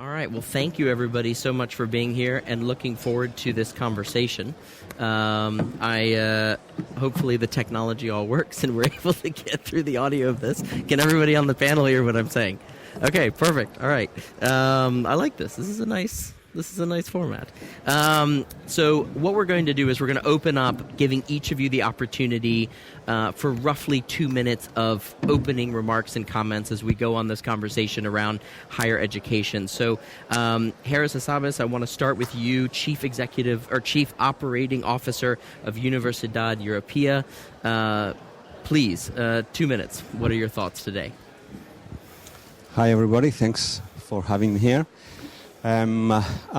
All right. Well, thank you, everybody, so much for being here and looking forward to this conversation. Hopefully the technology all works and we're able to get through the audio of this. Can everybody on the panel hear what I'm saying? Okay, perfect. All right. I like this. This is a nice format. So what we're going to do is we're going to open up, giving each of you the opportunity for roughly 2 minutes of opening remarks and comments as we go on this conversation around higher education. So Harris Asabas, I want to start with you, Chief Operating Officer of Universidad Europea. Please, 2 minutes. What are your thoughts today? Hi, everybody. Thanks for having me here. I'm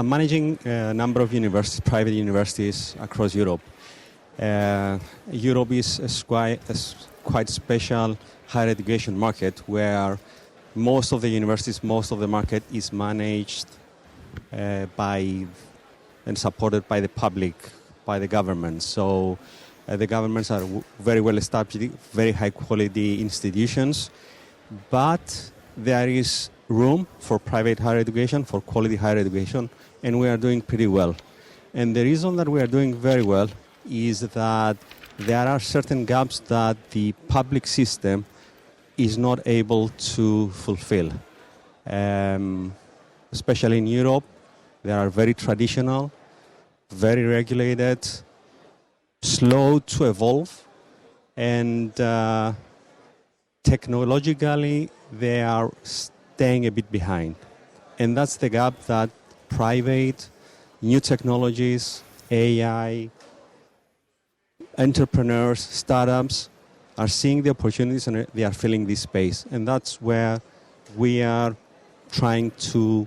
managing a number of private universities across Europe. Europe is quite special higher education market where most of the market is managed by and supported by the public, by the government. So the governments are very well established, very high quality institutions, but there is room for private higher education, for quality higher education, and we are doing pretty well. And the reason that we are doing very well is that there are certain gaps that the public system is not able to fulfill. Especially in Europe, they are very traditional, very regulated, slow to evolve, and technologically they are staying a bit behind. And that's the gap that private, new technologies, AI, entrepreneurs, startups are seeing the opportunities and they are filling this space. And that's where we are trying to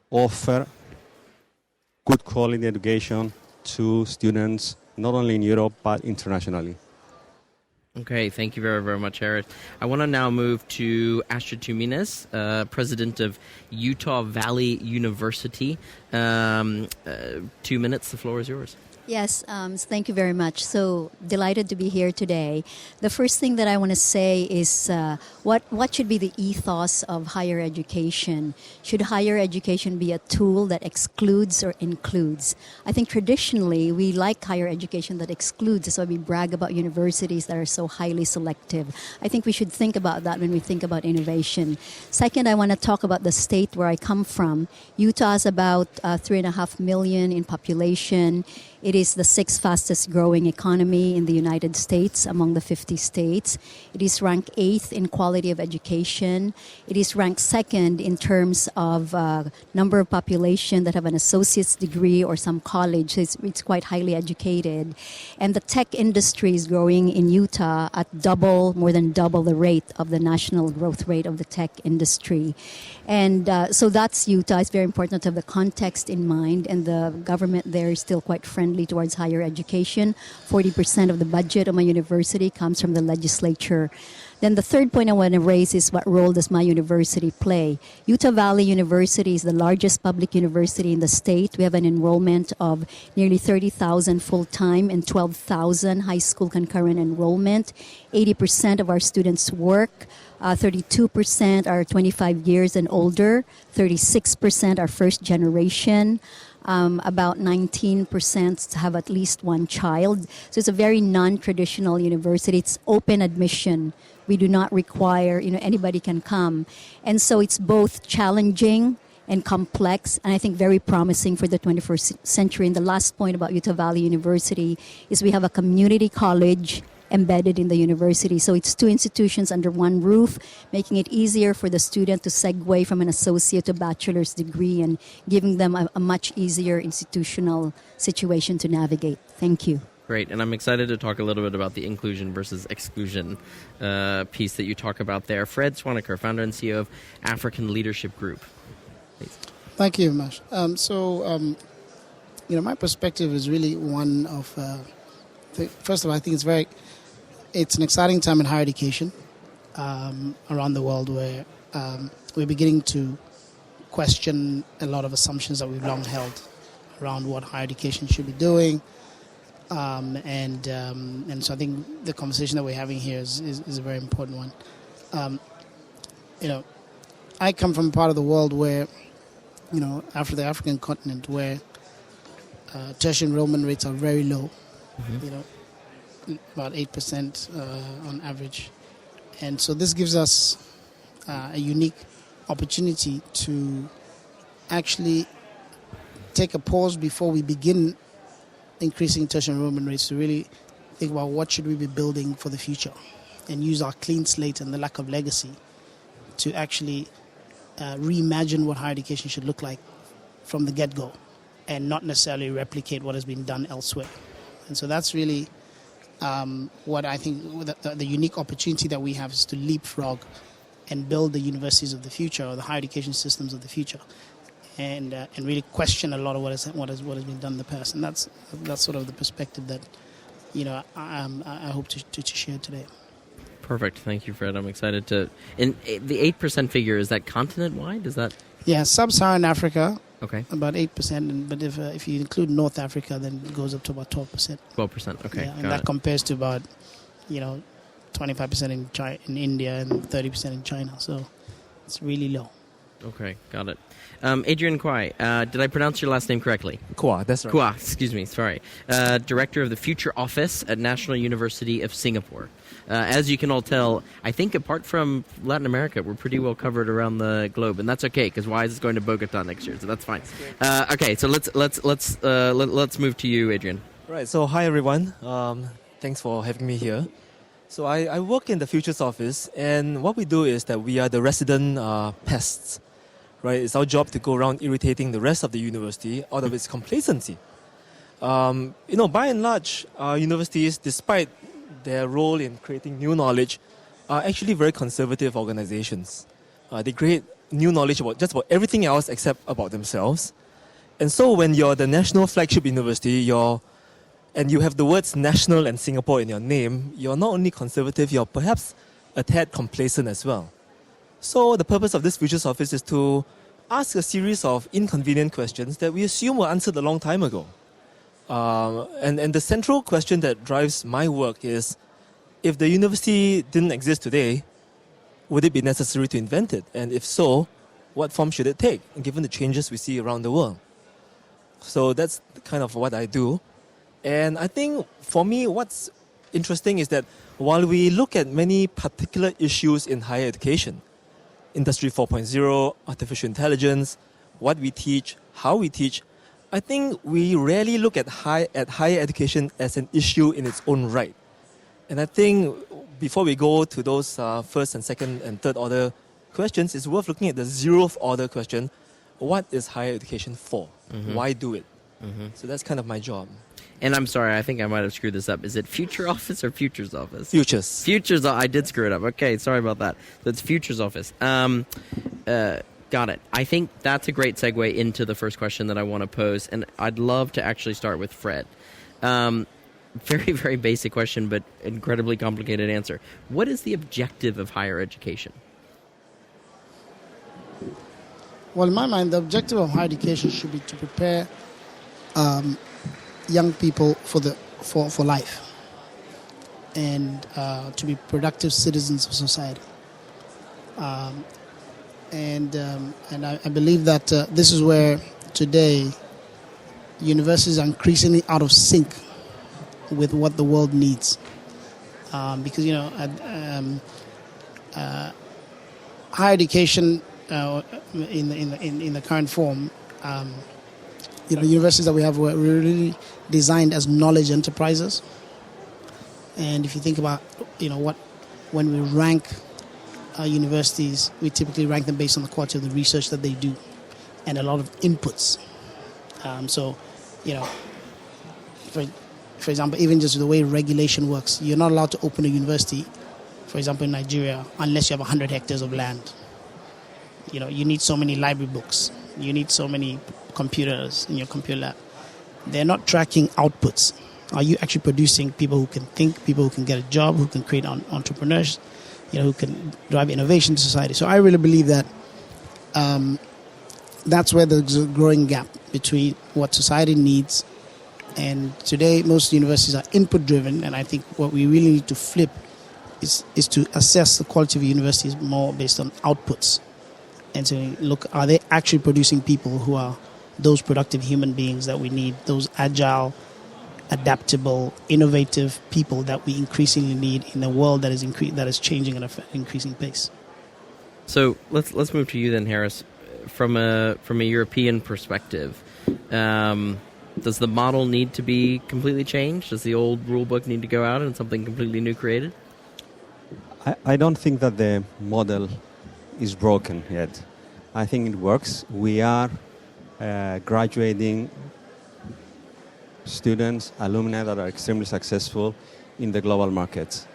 offer good quality education to students, not only in Europe, but internationally. Okay, thank you very, very much, Harris. I want to now move to Astrid Tumines, president of Utah Valley University. 2 minutes, the floor is yours. Yes, thank you very much. So delighted to be here today. The first thing that I want to say is what should be the ethos of higher education? Should higher education be a tool that excludes or includes? I think traditionally we like higher education that excludes. That's why we brag about universities that are so highly selective. I think we should think about that when we think about innovation. Second, I want to talk about the state where I come from. Utah is about 3.5 million in population. It is the 6th fastest growing economy in the United States among the 50 states. It is ranked 8th in quality of education. It is ranked 2nd in terms of number of population that have an associate's degree or some college. It's quite highly educated. And the tech industry is growing in Utah at more than double the rate of the national growth rate of the tech industry. And so that's Utah. It's very important to have the context in mind, and the government there is still quite friendly towards higher education. 40% of the budget of my university comes from the legislature. Then the third point I want to raise is what role does my university play? Utah Valley University is the largest public university in the state. We have an enrollment of nearly 30,000 full-time and 12,000 high school concurrent enrollment. 80% of our students work. 32% are 25 years and older. 36% are first generation. About 19% have at least one child. So it's a very non-traditional university. It's open admission. We do not require, anybody can come. And so it's both challenging and complex, and I think very promising for the 21st century. And the last point about Utah Valley University is we have a community college embedded in the university. So it's two institutions under one roof, making it easier for the student to segue from an associate to bachelor's degree and giving them a much easier institutional situation to navigate. Thank you. Great, and I'm excited to talk a little bit about the inclusion versus exclusion piece that you talk about there. Fred Swaniker, founder and CEO of African Leadership Group. Please. Thank you, Mash. My perspective is really one of, first of all, I think it's an exciting time in higher education around the world where we're beginning to question a lot of assumptions that we've long held around what higher education should be doing. And so I think the conversation that we're having here is a very important one. I come from a part of the world where after the African continent, where tertiary enrollment rates are very low, about 8% on average. And so this gives us a unique opportunity to actually take a pause before we begin increasing tertiary enrollment rates to really think about what should we be building for the future and use our clean slate and the lack of legacy to actually reimagine what higher education should look like from the get-go and not necessarily replicate what has been done elsewhere. And so that's really what I think the unique opportunity that we have is to leapfrog and build the universities of the future or the higher education systems of the future, and really question a lot of what has been done in the past. And that's sort of the perspective that I hope to share today. Perfect. Thank you, Fred. I'm excited to. And the 8% figure, is that continent-wide? Is that? Yeah, sub-Saharan Africa. Okay. About 8%, but if you include North Africa, then it goes up to about 12%. 12%. Okay. Yeah, and that compares to about 25% in India and 30% in China. So it's really low. Okay, got it. Adrian Kwai, did I pronounce your last name correctly? Kwa, that's right. Kwa, excuse me, sorry. Director of the Future Office at National University of Singapore. As you can all tell, I think apart from Latin America, we're pretty well covered around the globe, and that's okay because Wise is going to Bogota next year, so that's fine. Okay, so let's move to you, Adrian. Right. So hi everyone. Thanks for having me here. So I work in the Futures Office, and what we do is that we are the resident pests. Right. It's our job to go around irritating the rest of the university out of its complacency. By and large, universities, despite their role in creating new knowledge, are actually very conservative organizations. They create new knowledge about just about everything else except about themselves. And so when you're the national flagship university, and you have the words national and Singapore in your name, you're not only conservative, you're perhaps a tad complacent as well. So the purpose of this Futures Office is to ask a series of inconvenient questions that we assume were answered a long time ago. And the central question that drives my work is, if the university didn't exist today, would it be necessary to invent it? And if so, what form should it take, given the changes we see around the world? So that's kind of what I do. And I think for me, what's interesting is that while we look at many particular issues in higher education, Industry 4.0, artificial intelligence, what we teach, how we teach, I think we rarely look at higher education as an issue in its own right. And I think before we go to those first and second and third order questions, it's worth looking at the zeroth order question. What is higher education for? Mm-hmm. Why do it? Mm-hmm. So that's kind of my job. And I'm sorry, I think I might have screwed this up. Is it Future Office or Futures Office? Futures. Futures. I did screw it up. Okay, sorry about that. So it's Futures Office. Got it. I think that's a great segue into the first question that I want to pose, and I'd love to actually start with Fred. Very, very basic question, but incredibly complicated answer. What is the objective of higher education? Well, in my mind, the objective of higher education should be to prepare young people for life and to be productive citizens of society. And I believe that this is where today universities are increasingly out of sync with what the world needs, because higher education in the current form, universities that we have were really designed as knowledge enterprises. And if you think about when we rank universities, we typically rank them based on the quality of the research that they do and a lot of inputs. For example, even just the way regulation works, you're not allowed to open a university, for example, in Nigeria, unless you have 100 hectares of land. You need so many library books. You need so many computers in your computer lab. They're not tracking outputs. Are you actually producing people who can think, people who can get a job, who can create entrepreneurs, who can drive innovation to society? So I really believe that that's where there's a growing gap between what society needs. And today, most universities are input-driven, and I think what we really need to flip is to assess the quality of universities more based on outputs and to look, are they actually producing people who are those productive human beings that we need, those agile, adaptable, innovative people that we increasingly need in a world that is changing at an increasing pace. So let's move to you then, Harris. From a European perspective, does the model need to be completely changed? Does the old rule book need to go out and something completely new created? I don't think that the model is broken yet. I think it works. We are graduating students, alumni that are extremely successful in the global markets.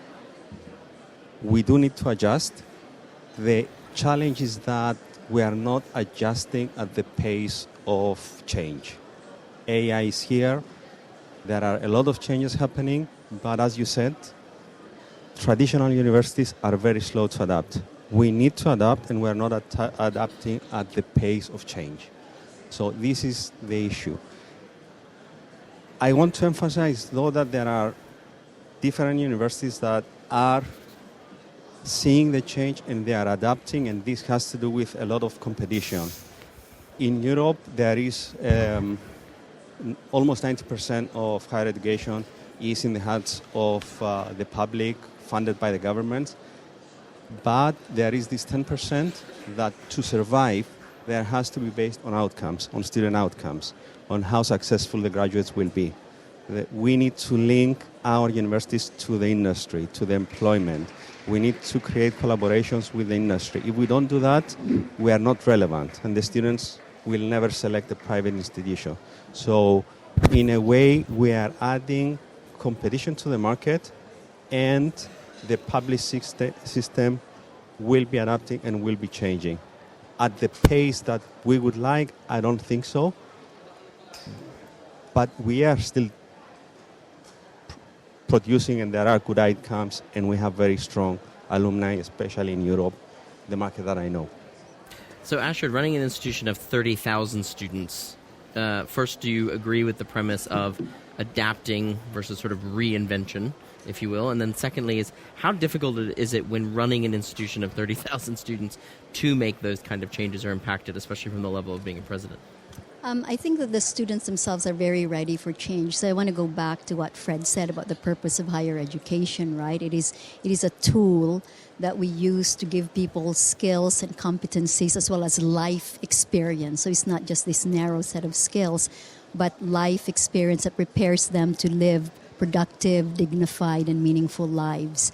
We do need to adjust. The challenge is that we are not adjusting at the pace of change. AI is here. There are a lot of changes happening, but as you said, traditional universities are very slow to adapt. We need to adapt, and we're not adapting at the pace of change. So this is the issue. I want to emphasize, though, that there are different universities that are seeing the change and they are adapting, and this has to do with a lot of competition. In Europe, there is almost 90% of higher education is in the hands of the public, funded by the government. But there is this 10% that to survive, there has to be based on outcomes, on student outcomes, on how successful the graduates will be. We need to link our universities to the industry, to the employment. We need to create collaborations with the industry. If we don't do that, we are not relevant, and the students will never select a private institution. So in a way, we are adding competition to the market, and the public system will be adapting and will be changing. At the pace that we would like, I don't think so. But we are still producing, and there are good outcomes, and we have very strong alumni, especially in Europe, the market that I know. So, Ashford, running an institution of 30,000 students, first, do you agree with the premise of adapting versus sort of reinvention, if you will? And then secondly is, how difficult is it when running an institution of 30,000 students to make those kind of changes or impacted, especially from the level of being a president? I think that the students themselves are very ready for change. So I want to go back to what Fred said about the purpose of higher education, right? It is a tool that we use to give people skills and competencies as well as life experience. So it's not just this narrow set of skills, but life experience that prepares them to live productive, dignified, and meaningful lives.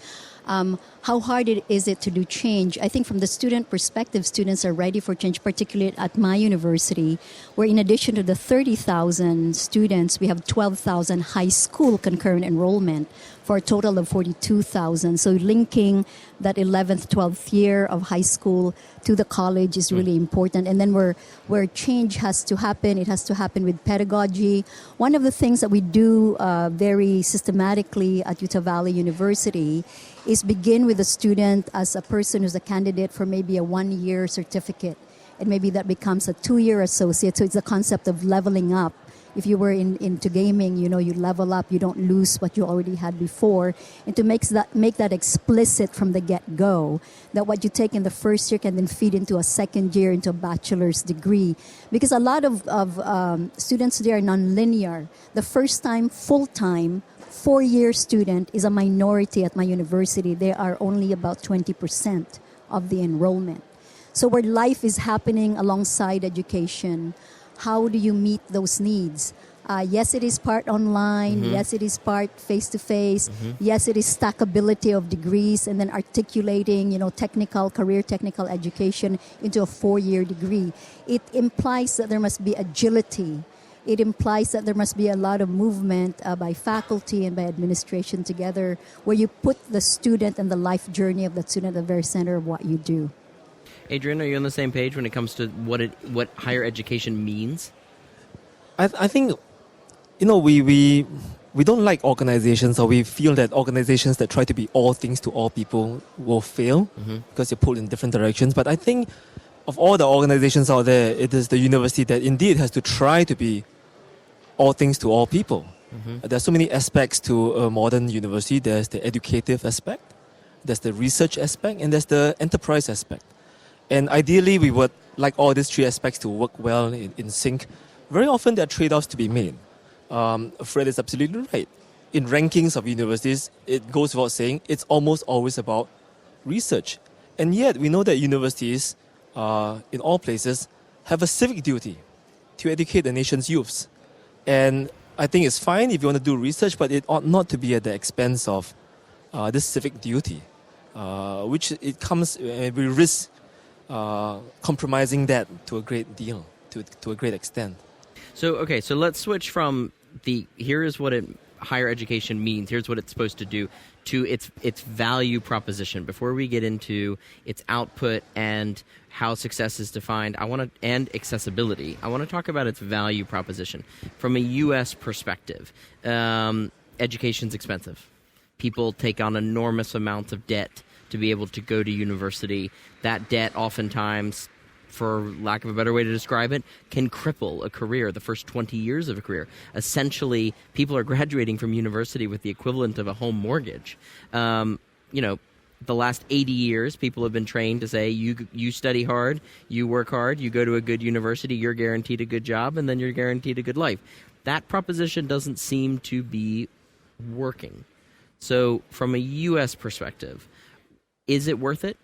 How hard is it to do change? I think from the student perspective, students are ready for change, particularly at my university, where in addition to the 30,000 students, we have 12,000 high school concurrent enrollment for a total of 42,000. So linking that 11th, 12th year of high school to the college is really important. And then where change has to happen, it has to happen with pedagogy. One of the things that we do very systematically at Utah Valley University is begin with a student as a person who's a candidate for maybe a 1-year certificate, and maybe that becomes a 2-year associate. So it's the concept of leveling up. If you were into gaming, you level up, you don't lose what you already had before. And to make that explicit from the get-go, that what you take in the first year can then feed into a second year, into a bachelor's degree. Because a lot of students there are non-linear. The first time, full-time, 4-year student is a minority at my university. There are only about 20% of the enrollment. So where life is happening alongside education, how do you meet those needs? Yes, it is part online. Mm-hmm. Yes, it is part face-to-face. Mm-hmm. Yes, it is stackability of degrees and then articulating, career technical education into a 4-year degree. It implies that there must be agility. It implies that there must be a lot of movement by faculty and by administration together, where you put the student and the life journey of the student at the very center of what you do. Adrian, are you on the same page when it comes to what higher education means? I think, we don't like organizations, or we feel that organizations that try to be all things to all people will fail because you're pulled in different directions. But I think of all the organizations out there, it is the university that indeed has to try to be all things to all people. Mm-hmm. There's so many aspects to a modern university. There's the educative aspect, there's the research aspect, and there's the enterprise aspect. And ideally, we would like all these three aspects to work well in sync. Very often, there are trade-offs to be made. Fred is absolutely right. In rankings of universities, it goes without saying, it's almost always about research. And yet, we know that universities, in all places, have a civic duty to educate the nation's youths. And I think it's fine if you want to do research, but it ought not to be at the expense of this civic duty, which it comes, we risk compromising that to a great deal, to a great extent. So, okay, so let's switch from here's what higher education means, here's what it's supposed to do, to its value proposition. Before we get into its output and how success is defined, and accessibility, I want to talk about its value proposition. From a U.S. perspective, education's expensive. People take on enormous amounts of debt to be able to go to university. That debt oftentimes, for lack of a better way to describe it, can cripple a career, the first 20 years of a career. Essentially, people are graduating from university with the equivalent of a home mortgage. The last 80 years, people have been trained to say, you study hard, you work hard, you go to a good university, you're guaranteed a good job, and then you're guaranteed a good life. That proposition doesn't seem to be working. So from a U.S. perspective, is it worth it?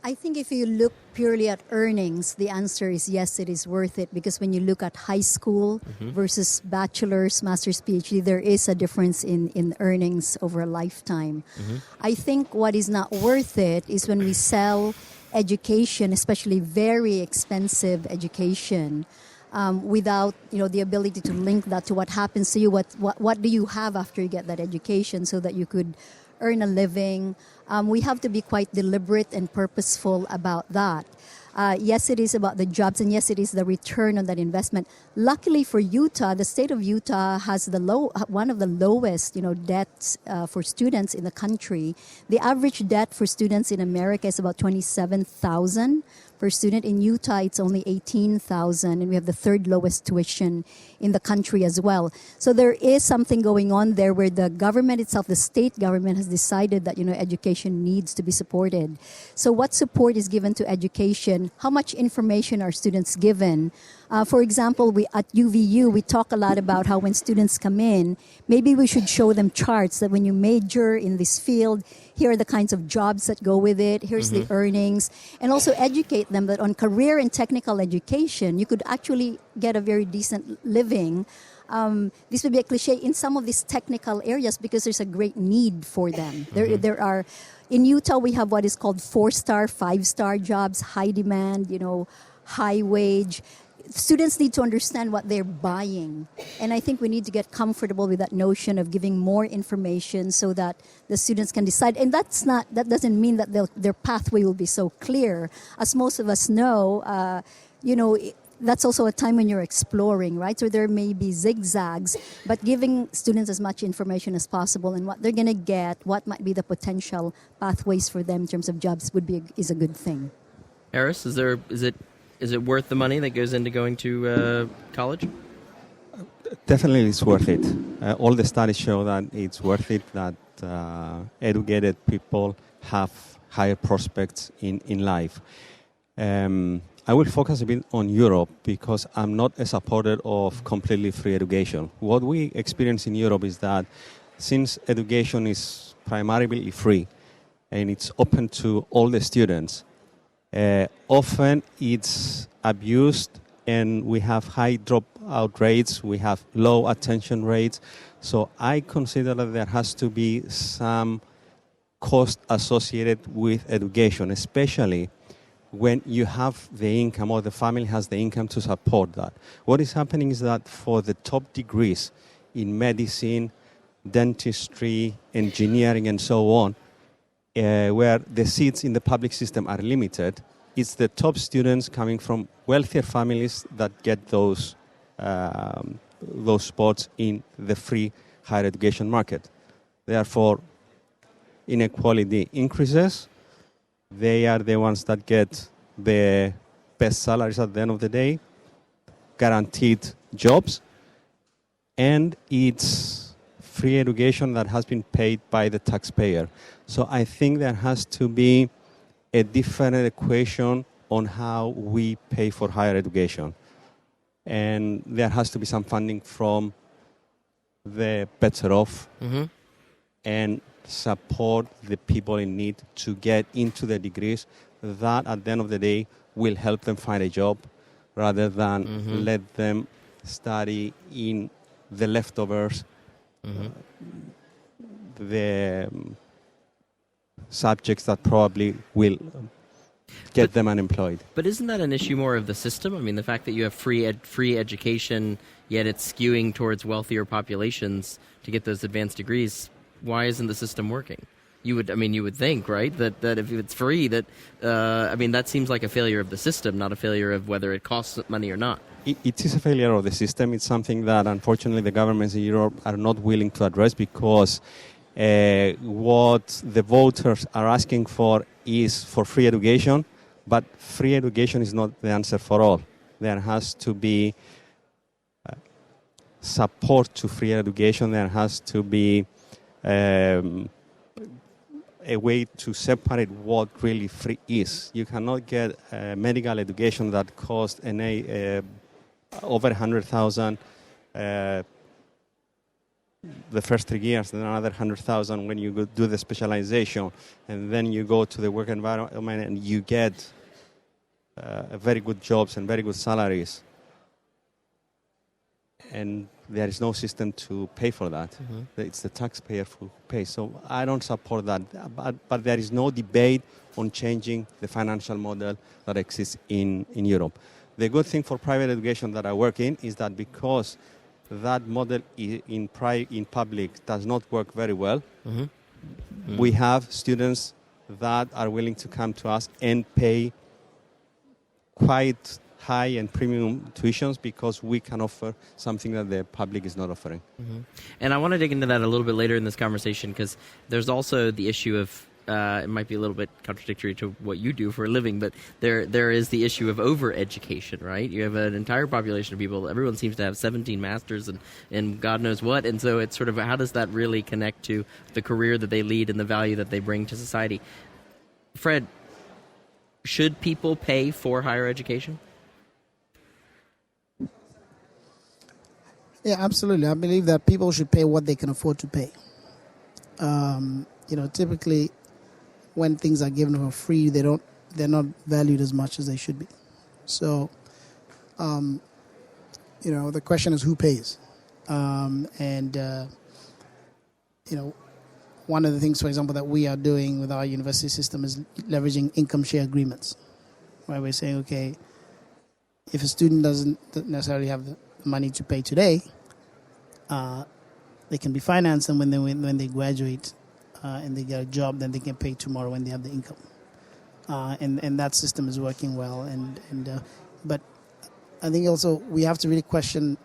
I think if you look purely at earnings, the answer is yes, it is worth it. Because when you look at high school versus bachelor's, master's, PhD, there is a difference in earnings over a lifetime. I think what is not worth it is when we sell education, especially very expensive education, without the ability to link that to what happens to you. What do you have after you get that education so that you could earn a living? We have to be quite deliberate and purposeful about that. Yes, it is about the jobs, and yes, it is the return on that investment. Luckily for Utah, the state of Utah has one of the lowest, debts for students in the country. The average debt for students in America is about $27,000 per student. In Utah, it's only $18,000, and we have the third lowest tuition in the country as well. So there is something going on there where the government itself, the state government, has decided that education needs to be supported. So what support is given to education? How much information are students given? For example, at UVU, we talk a lot about how when students come in, maybe we should show them charts that when you major in this field, here are the kinds of jobs that go with it, here's the earnings, and also educate them that on career and technical education, you could actually get a very decent living. This would be a cliche in some of these technical areas because there's a great need for them. There are, in Utah, we have what is called 4-star, 5-star jobs, high demand, high wage. Students need to understand what they're buying. And I think we need to get comfortable with that notion of giving more information so that the students can decide. And that doesn't mean that their pathway will be so clear. As most of us know, that's also a time when you're exploring, right? So there may be zigzags, but giving students as much information as possible and what they're going to get, what might be the potential pathways for them in terms of jobs is a good thing. Eris, is it worth the money that goes into going to college? Definitely it's worth it. All the studies show that it's worth it, that educated people have higher prospects in life. I will focus a bit on Europe because I'm not a supporter of completely free education. What we experience in Europe is that since education is primarily free and it's open to all the students, often it's abused and we have high dropout rates, we have low attention rates. So I consider that there has to be some cost associated with education, especially when you have the income or the family has the income to support that. What is happening is that for the top degrees in medicine, dentistry, engineering, and so on, where the seats in the public system are limited, it's the top students coming from wealthier families that get those spots in the free higher education market. Therefore, inequality increases. They are the ones that get the best salaries at the end of the day, guaranteed jobs, and it's free education that has been paid by the taxpayer. So I think there has to be a different equation on how we pay for higher education. And there has to be some funding from the better off and support the people in need to get into the degrees that at the end of the day will help them find a job rather than let them study in the leftovers, the subjects that probably will get them unemployed. But isn't that an issue more of the system? I mean, the fact that you have free education, yet it's skewing towards wealthier populations to get those advanced degrees. Why isn't the system working? You would think, right, that if it's free, that seems like a failure of the system, not a failure of whether it costs money or not. It is a failure of the system. It's something that, unfortunately, the governments in Europe are not willing to address because what the voters are asking for is for free education, but free education is not the answer for all. There has to be support to free education. There has to be a way to separate what really free is. You cannot get medical education that costs over 100,000 the first 3 years, then another 100,000 when you go do the specialization, and then you go to the work environment and you get very good jobs and very good salaries. And there is no system to pay for that. It's the taxpayer who pays. So I don't support that. But there is no debate on changing the financial model that exists in Europe. The good thing for private education that I work in is that because that model in public does not work very well, we have students that are willing to come to us and pay quite high and premium tuitions because we can offer something that the public is not offering. And I want to dig into that a little bit later in this conversation because there's also the issue of, it might be a little bit contradictory to what you do for a living, but there is the issue of over-education, right? You have an entire population of people, everyone seems to have 17 masters and God knows what, and so it's sort of how does that really connect to the career that they lead and the value that they bring to society? Fred, should people pay for higher education? Yeah, absolutely. I believe that people should pay what they can afford to pay. Typically, when things are given for free, they're not valued as much as they should be. So, the question is who pays, one of the things, for example, that we are doing with our university system is leveraging income share agreements, where we're saying, okay, if a student doesn't necessarily have the money to pay today, they can be financed, and when they graduate and they get a job, then they can pay tomorrow when they have the income. And that system is working well. But I think also we have to really question.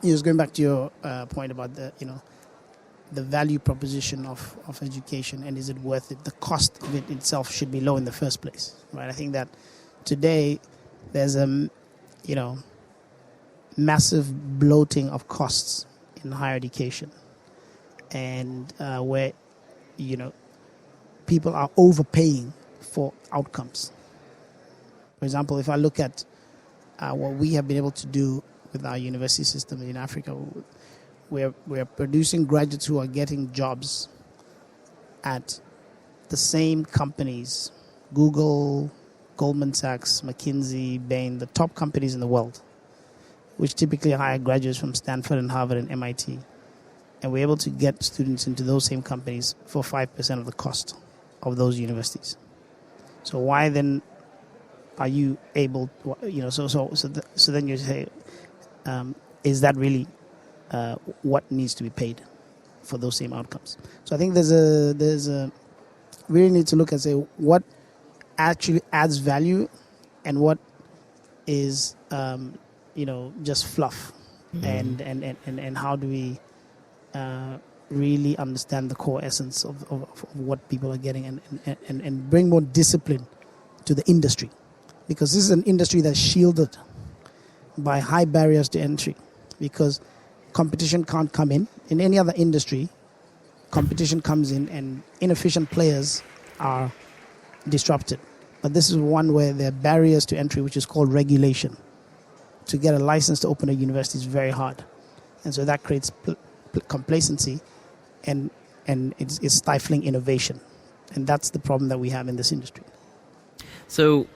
Just going back to your point about the value proposition of education, and is it worth it? The cost of it itself should be low in the first place, right? I think that today there's massive bloating of costs in higher education, and where people are overpaying for outcomes. For example, if I look at what we have been able to do with our university system in Africa, we're producing graduates who are getting jobs at the same companies, Google, Goldman Sachs, McKinsey, Bain, the top companies in the world, which typically hire graduates from Stanford and Harvard and MIT. And we're able to get students into those same companies for 5% of the cost of those universities. So why then are you able, so then you say, is that really what needs to be paid for those same outcomes? So I think we really need to look and say what actually adds value and what is just fluff, and how do we really understand the core essence of what people are getting and bring more discipline to the industry, because this is an industry that's shielded by high barriers to entry, because competition can't come in. In any other industry, competition comes in and inefficient players are disrupted. But this is one where there are barriers to entry, which is called regulation. To get a license to open a university is very hard. And so that creates complacency and it's stifling innovation. And that's the problem that we have in this industry. So,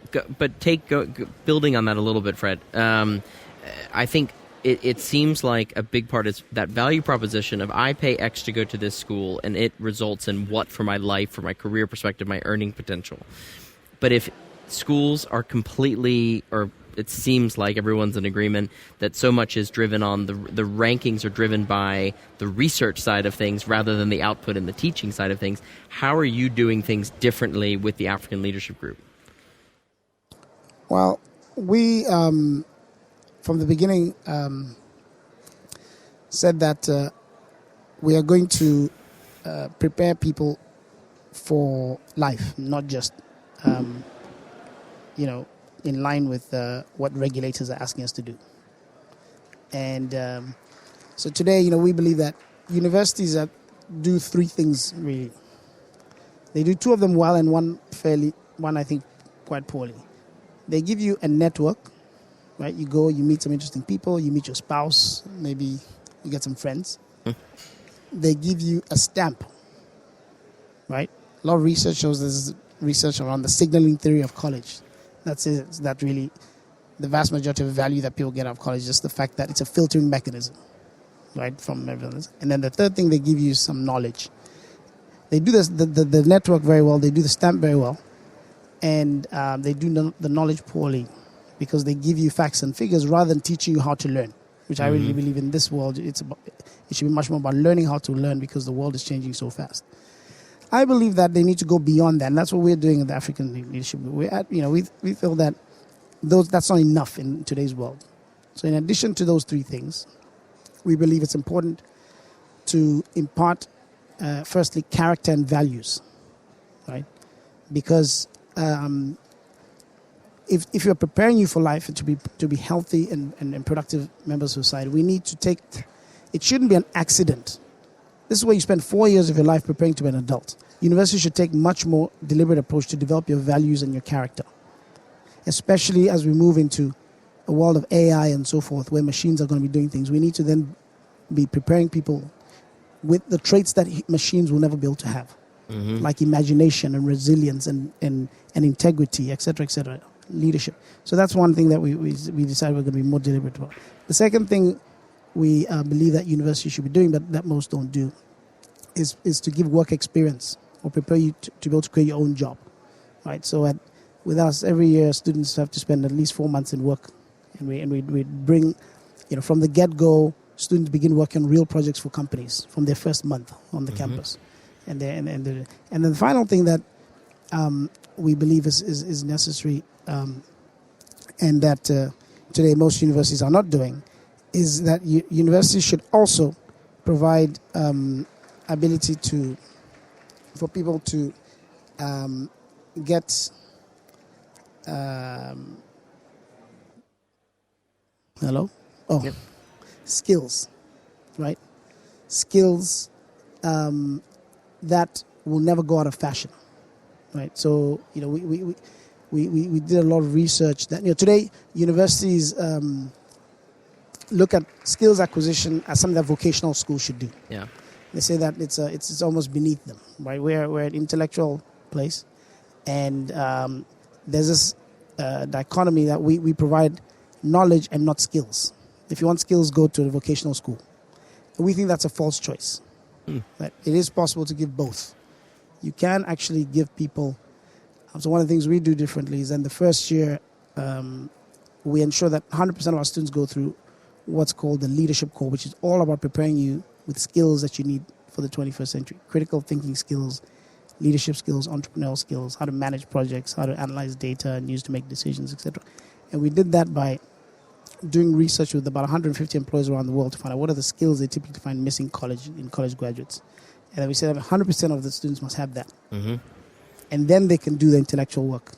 building on that a little bit, Fred, I think it seems like a big part is that value proposition of I pay X to go to this school and it results in what for my life, for my career perspective, my earning potential. But if schools are completely, or it seems like everyone's in agreement that so much is driven on the rankings are driven by the research side of things rather than the output and the teaching side of things, how are you doing things differently with the African Leadership Group? Well, we, from the beginning, said that we are going to prepare people for life, not just, in line with what regulators are asking us to do. And so today, we believe that universities do three things, really. They do two of them well and one I think, quite poorly. They give you a network, right? You go, you meet some interesting people, you meet your spouse, maybe you get some friends. They give you a stamp, right? A lot of research shows there's research around the signaling theory of college. That really, the vast majority of value that people get out of college is just the fact that it's a filtering mechanism, right, from everyone else. And then the third thing, they give you some knowledge. They do this, the network very well, they do the stamp very well, and they do the knowledge poorly because they give you facts and figures rather than teaching you how to learn, which I really believe in this world, it should be much more about learning how to learn because the world is changing so fast. I believe that they need to go beyond that, and that's what we're doing in the African Leadership Group. We feel that that's not enough in today's world. So in addition to those three things, we believe it's important to impart, firstly, character and values, right? Because if you're preparing you for life and to be healthy and productive members of society, we need to take. It shouldn't be an accident. This is where you spend 4 years of your life preparing to be an adult. Universities should take much more deliberate approach to develop your values and your character, especially as we move into a world of AI and so forth, where machines are going to be doing things. We need to then be preparing people with the traits that machines will never be able to have, like imagination and resilience and integrity, et cetera, leadership. So that's one thing that we decided we're going to be more deliberate about. The second thing we believe that universities should be doing, but that most don't do, is to give work experience or prepare you to be able to create your own job, right? So with us, every year students have to spend at least 4 months in work, and we bring, from the get-go, students begin working on real projects for companies from their first month on the campus, and then the final thing that we believe is necessary, and that today most universities are not doing, is that universities should also provide ability for people to get skills, right? Skills that will never go out of fashion, right? So we did a lot of research that today universities look at skills acquisition as something that vocational schools should do. Yeah. They say that it's almost beneath them, right? We're an intellectual place, and there's this dichotomy that we provide knowledge and not skills. If you want skills, go to a vocational school. And we think that's a false choice. That it is possible to give both. You can actually give people. So one of the things we do differently is in the first year, we ensure that 100% of our students go through what's called the leadership core, which is all about preparing you with skills that you need for the 21st century. Critical thinking skills, leadership skills, entrepreneurial skills, how to manage projects, how to analyze data and use to make decisions, etc. And we did that by doing research with about 150 employers around the world to find out what are the skills they typically find missing in college graduates. And then we said that 100% of the students must have that. And then they can do the intellectual work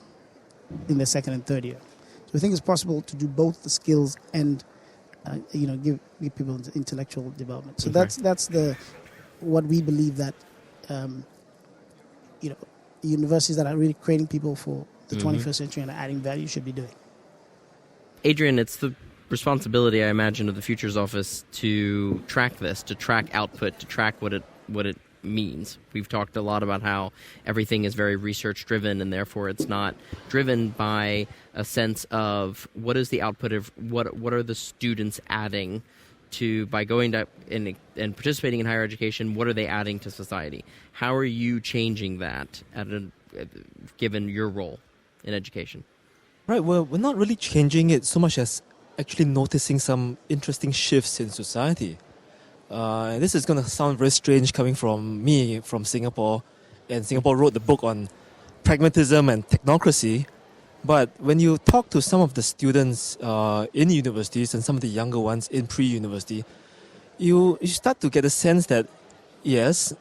in the second and third year. So we think it's possible to do both the skills and give people intellectual development. So that's what we believe that universities that are really creating people for the 21st century and adding value should be doing. Adrian, it's the responsibility, I imagine, of the Futures Office to track this, to track output, to track what it means. We've talked a lot about how everything is very research driven, and therefore it's not driven by a sense of what is the output of what are the students adding to, by going to and participating in higher education, what are they adding to society? How are you changing that given your role in education? Right, well, we're not really changing it so much as actually noticing some interesting shifts in society. This is going to sound very strange coming from me, from Singapore, and Singapore wrote the book on pragmatism and technocracy. But when you talk to some of the students in universities and some of the younger ones in pre-university, you start to get a sense that, yes,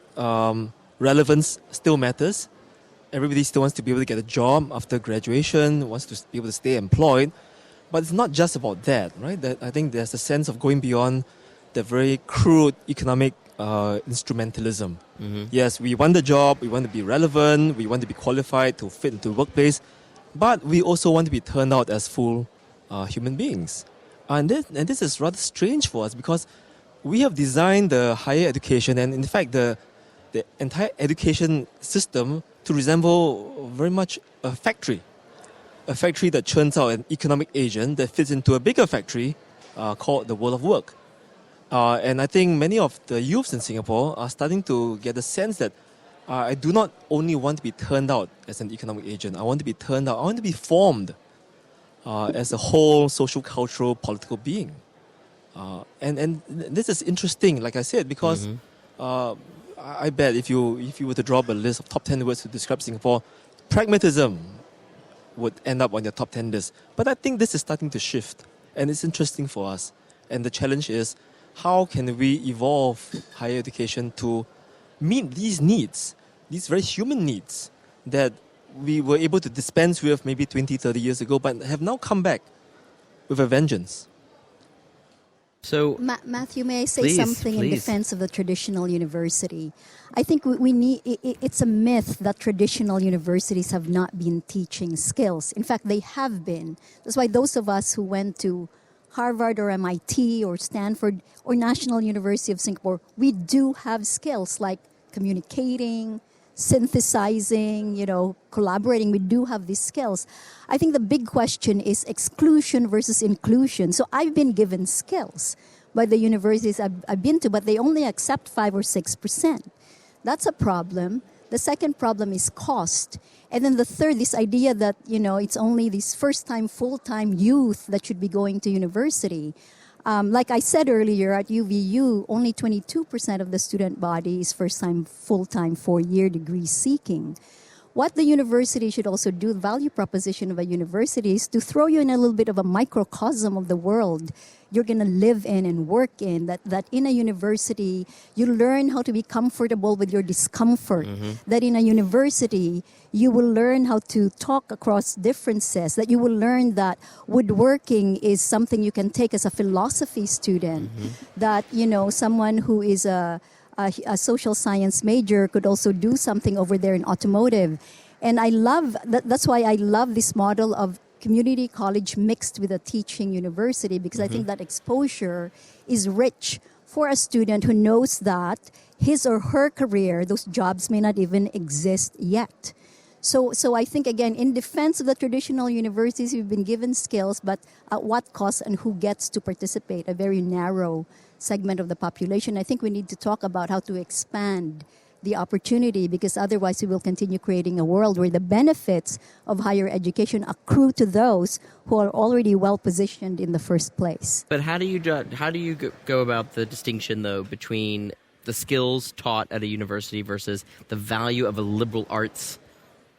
relevance still matters. Everybody still wants to be able to get a job after graduation, wants to be able to stay employed. But it's not just about that, right? That I think there's a sense of going beyond the very crude economic instrumentalism. Mm-hmm. Yes, we want the job, we want to be relevant, we want to be qualified to fit into the workplace, but we also want to be turned out as full human beings. And this is rather strange for us because we have designed the higher education and in fact the entire education system to resemble very much a factory that churns out an economic agent that fits into a bigger factory called the world of work. And I think many of the youths in Singapore are starting to get the sense that I do not only want to be turned out as an economic agent. I want to be turned out. I want to be formed as a whole social, cultural, political being. And this is interesting, like I said, because I bet if you were to drop a list of top 10 words to describe Singapore, pragmatism would end up on your top 10 list. But I think this is starting to shift, and it's interesting for us. And the challenge is, how can we evolve higher education to meet these needs, these very human needs that we were able to dispense with maybe 20, 30 years ago, but have now come back with a vengeance? So, Matthew, may I say please, something in defense of the traditional university? I think we need. It's a myth that traditional universities have not been teaching skills. In fact, they have been. That's why those of us who went to Harvard or MIT or Stanford or National University of Singapore, we do have skills like communicating, synthesizing, collaborating. We do have these skills. I think the big question is exclusion versus inclusion. So I've been given skills by the universities I've been to, but they only accept 5 or 6%. That's a problem. The second problem is cost. And then the third, this idea that, it's only this first-time, full-time youth that should be going to university. Like I said earlier, at UVU, only 22% of the student body is first-time, full-time, 4-year degree seeking. What the university should also do, the value proposition of a university, is to throw you in a little bit of a microcosm of the world you're going to live in and work in, that in a university, you learn how to be comfortable with your discomfort, that in a university, you will learn how to talk across differences, that you will learn that woodworking is something you can take as a philosophy student, that, someone who is a social science major could also do something over there in automotive. And I love, that's why I love this model of community college mixed with a teaching university, because I think that exposure is rich for a student who knows that his or her career, those jobs may not even exist yet. So I think, again, in defense of the traditional universities, we've been given skills, but at what cost and who gets to participate, a very narrow segment of the population. I think we need to talk about how to expand the opportunity, because otherwise we will continue creating a world where the benefits of higher education accrue to those who are already well positioned in the first place. But how do you go about the distinction, though, between the skills taught at a university versus the value of a liberal arts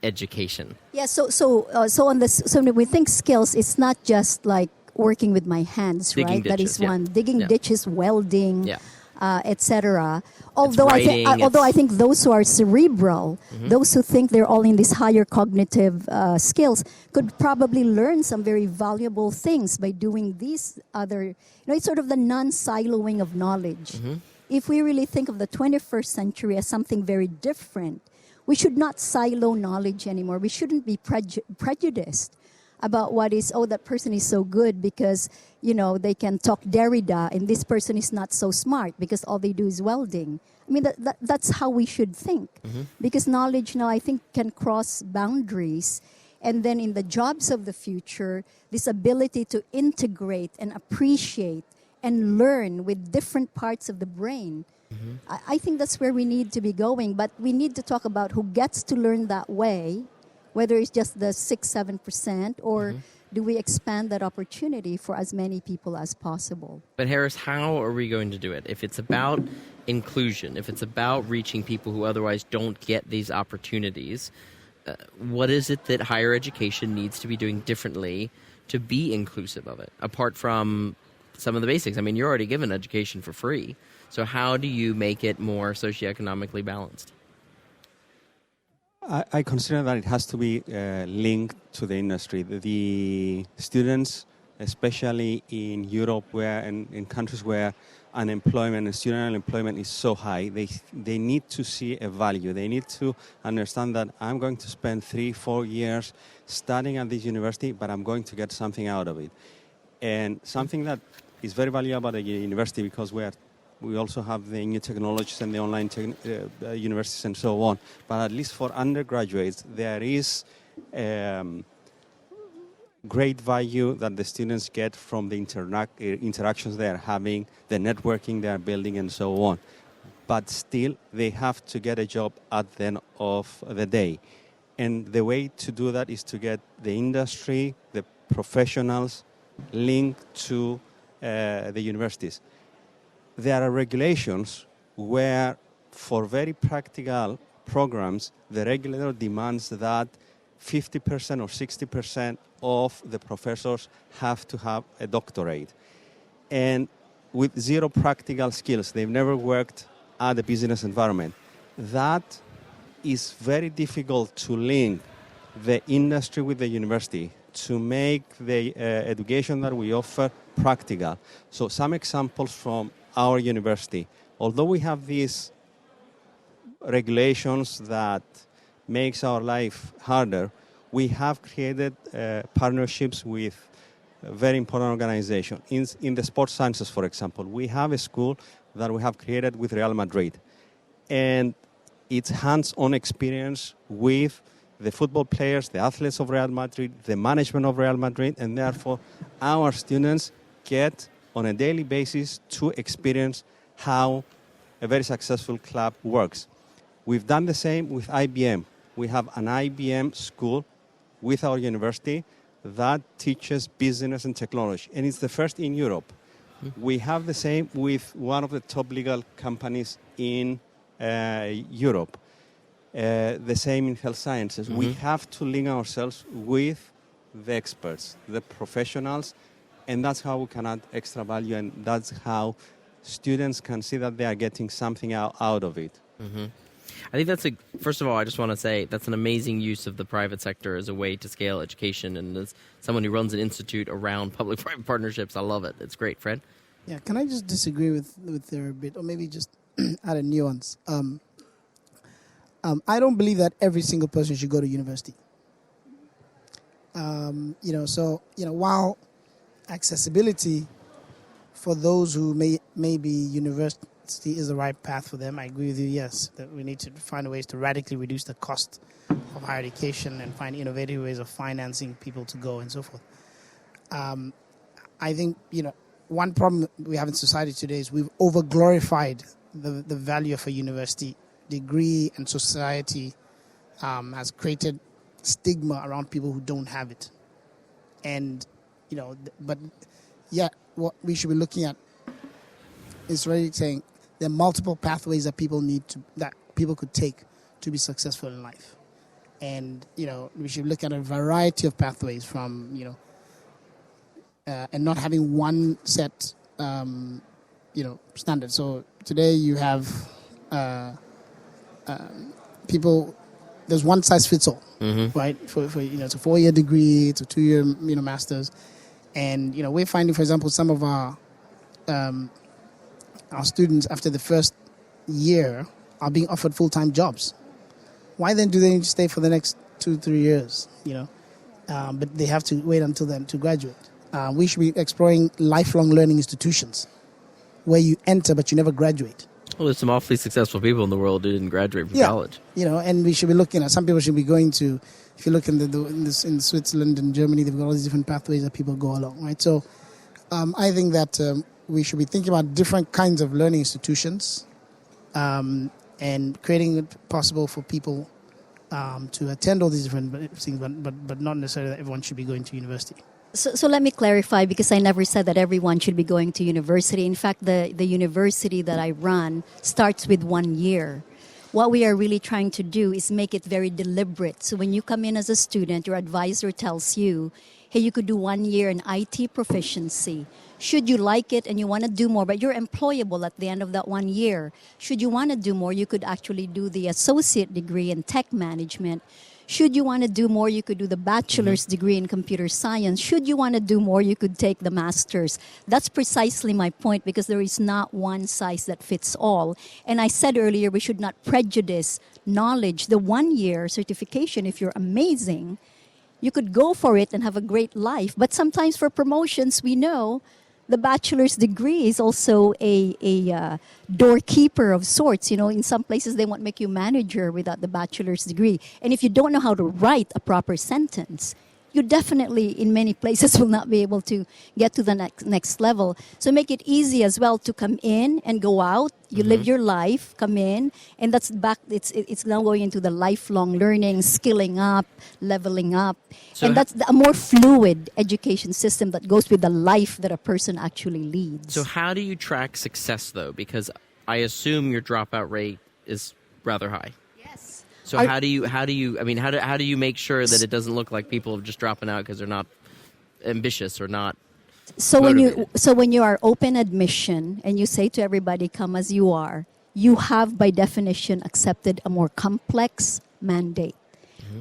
education? Yeah. So on this, so when we think skills, it's not just like working with my hands, digging right? Ditches, that is one. Digging ditches, welding. Yeah. Etc. Although writing, I think those who are cerebral, those who think they're all in these higher cognitive skills, could probably learn some very valuable things by doing these other. It's sort of the non-siloing of knowledge. If we really think of the 21st century as something very different, we should not silo knowledge anymore. We shouldn't be prejudiced about what is, oh, that person is so good because, they can talk Derrida, and this person is not so smart because all they do is welding. I mean, that's how we should think. Because knowledge now, I think, can cross boundaries. And then in the jobs of the future, this ability to integrate and appreciate and learn with different parts of the brain. I think that's where we need to be going. But we need to talk about who gets to learn that way, whether it's just the 6-7%, or do we expand that opportunity for as many people as possible? But Harris, how are we going to do it? If it's about inclusion, if it's about reaching people who otherwise don't get these opportunities, what is it that higher education needs to be doing differently to be inclusive of it, apart from some of the basics? I mean, you're already given education for free. So how do you make it more socioeconomically balanced? I consider that it has to be linked to the industry. The students, especially in Europe, in countries where unemployment and student unemployment is so high, they need to see a value. They need to understand that I'm going to spend 3-4 years studying at this university, but I'm going to get something out of it. And something that is very valuable about a university, because we also have the new technologies and the online universities and so on. But at least for undergraduates, there is great value that the students get from the interactions they are having, the networking they are building, and so on. But still, they have to get a job at the end of the day. And the way to do that is to get the industry, the professionals, linked to the universities. There are regulations where, for very practical programs, the regulator demands that 50% or 60% of the professors have to have a doctorate. And with zero practical skills, they've never worked at a business environment. That is very difficult to link the industry with the university, to make the education that we offer practical. So some examples from our university. Although we have these regulations that makes our life harder, we have created partnerships with a very important organization. In the sports sciences, for example, we have a school that we have created with Real Madrid. And it's hands-on experience with the football players, the athletes of Real Madrid, the management of Real Madrid, and therefore our students get on a daily basis to experience how a very successful club works. We've done the same with IBM. We have an IBM school with our university that teaches business and technology, and it's the first in Europe. We have the same with one of the top legal companies in Europe. The same in health sciences. We have to link ourselves with the experts, the professionals, and that's how we can add extra value, and that's how students can see that they are getting something out of it. I think first of all, I just want to say that's an amazing use of the private sector as a way to scale education. And as someone who runs an institute around public-private partnerships, I love it. It's great. Fred? Yeah, can I just disagree with there a bit, or maybe just add a nuance? I don't believe that every single person should go to university. While accessibility for those who may be university is the right path for them, I agree with you, yes, that we need to find ways to radically reduce the cost of higher education and find innovative ways of financing people to go and so forth. I think, one problem we have in society today is we've over-glorified the value of a university degree, and society has created stigma around people who don't have it. And, what we should be looking at is really saying there are multiple pathways that people could take to be successful in life. And, we should look at a variety of pathways from, and not having one set, standard. So today you have people, there's one size fits all, right? For it's a 4-year degree, it's a 2-year, master's. And, we're finding, for example, some of our students after the first year are being offered full-time jobs. why then do they need to stay for the next 2-3 years? But they have to wait until then to graduate. We should be exploring lifelong learning institutions where you enter but you never graduate. Well, there's some awfully successful people in the world who didn't graduate from college. And we should be looking at, some people should be going to, if you look in Switzerland and Germany, they've got all these different pathways that people go along, right? So I think that we should be thinking about different kinds of learning institutions and creating it possible for people to attend all these different things, but not necessarily that everyone should be going to university. So let me clarify, because I never said that everyone should be going to university. In fact, the university that I run starts with 1 year. What we are really trying to do is make it very deliberate. So when you come in as a student, your advisor tells you, hey, you could do 1 year in IT proficiency. Should you like it and you want to do more, but you're employable at the end of that 1 year. Should you want to do more, you could actually do the associate degree in tech management. Should you want to do more, you could do the bachelor's degree in computer science. Should you want to do more, you could take the master's. That's precisely my point, because there is not one size that fits all. And I said earlier, we should not prejudice knowledge. The 1 year certification, if you're amazing, you could go for it and have a great life. But sometimes for promotions, we know the bachelor's degree is also a doorkeeper of sorts. In some places they won't make you manager without the bachelor's degree. And if you don't know how to write a proper sentence, you definitely, in many places, will not be able to get to the next level. So make it easy as well to come in and go out. You live your life, come in, and that's back. It's now going into the lifelong learning, skilling up, leveling up, and that's a more fluid education system that goes with the life that a person actually leads. So how do you track success, though? Because I assume your dropout rate is rather high. Yes. So how do you make sure that it doesn't look like people are just dropping out because they're not ambitious or not motivated? When you are open admission and you say to everybody, come as you are, you have by definition accepted a more complex mandate.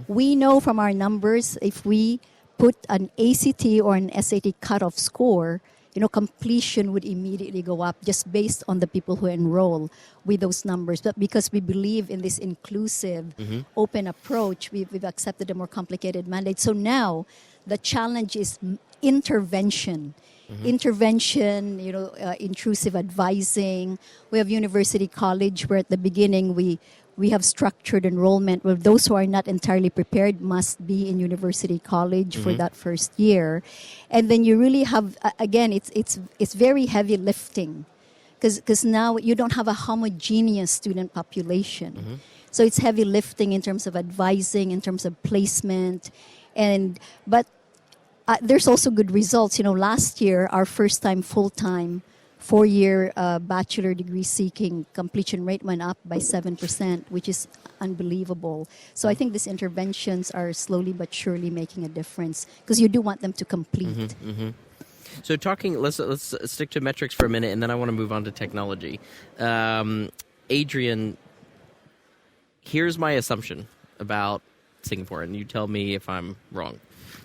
We know from our numbers, if we put an ACT or an SAT cutoff score, completion would immediately go up just based on the people who enroll with those numbers. But because we believe in this inclusive, open approach, we've accepted a more complicated mandate. So now the challenge is intervention. Intervention, intrusive advising. We have University College where at the beginning we have structured enrollment where those who are not entirely prepared must be in University College for that first year. And then you really have, again, it's very heavy lifting because now you don't have a homogeneous student population. So it's heavy lifting in terms of advising, in terms of placement. But there's also good results. Last year, our first time full-time 4-year bachelor degree seeking completion rate went up by 7%, which is unbelievable. So I think these interventions are slowly but surely making a difference because you do want them to complete. So let's stick to metrics for a minute, and then I want to move on to technology. Adrian, here's my assumption about Singapore, and you tell me if I'm wrong.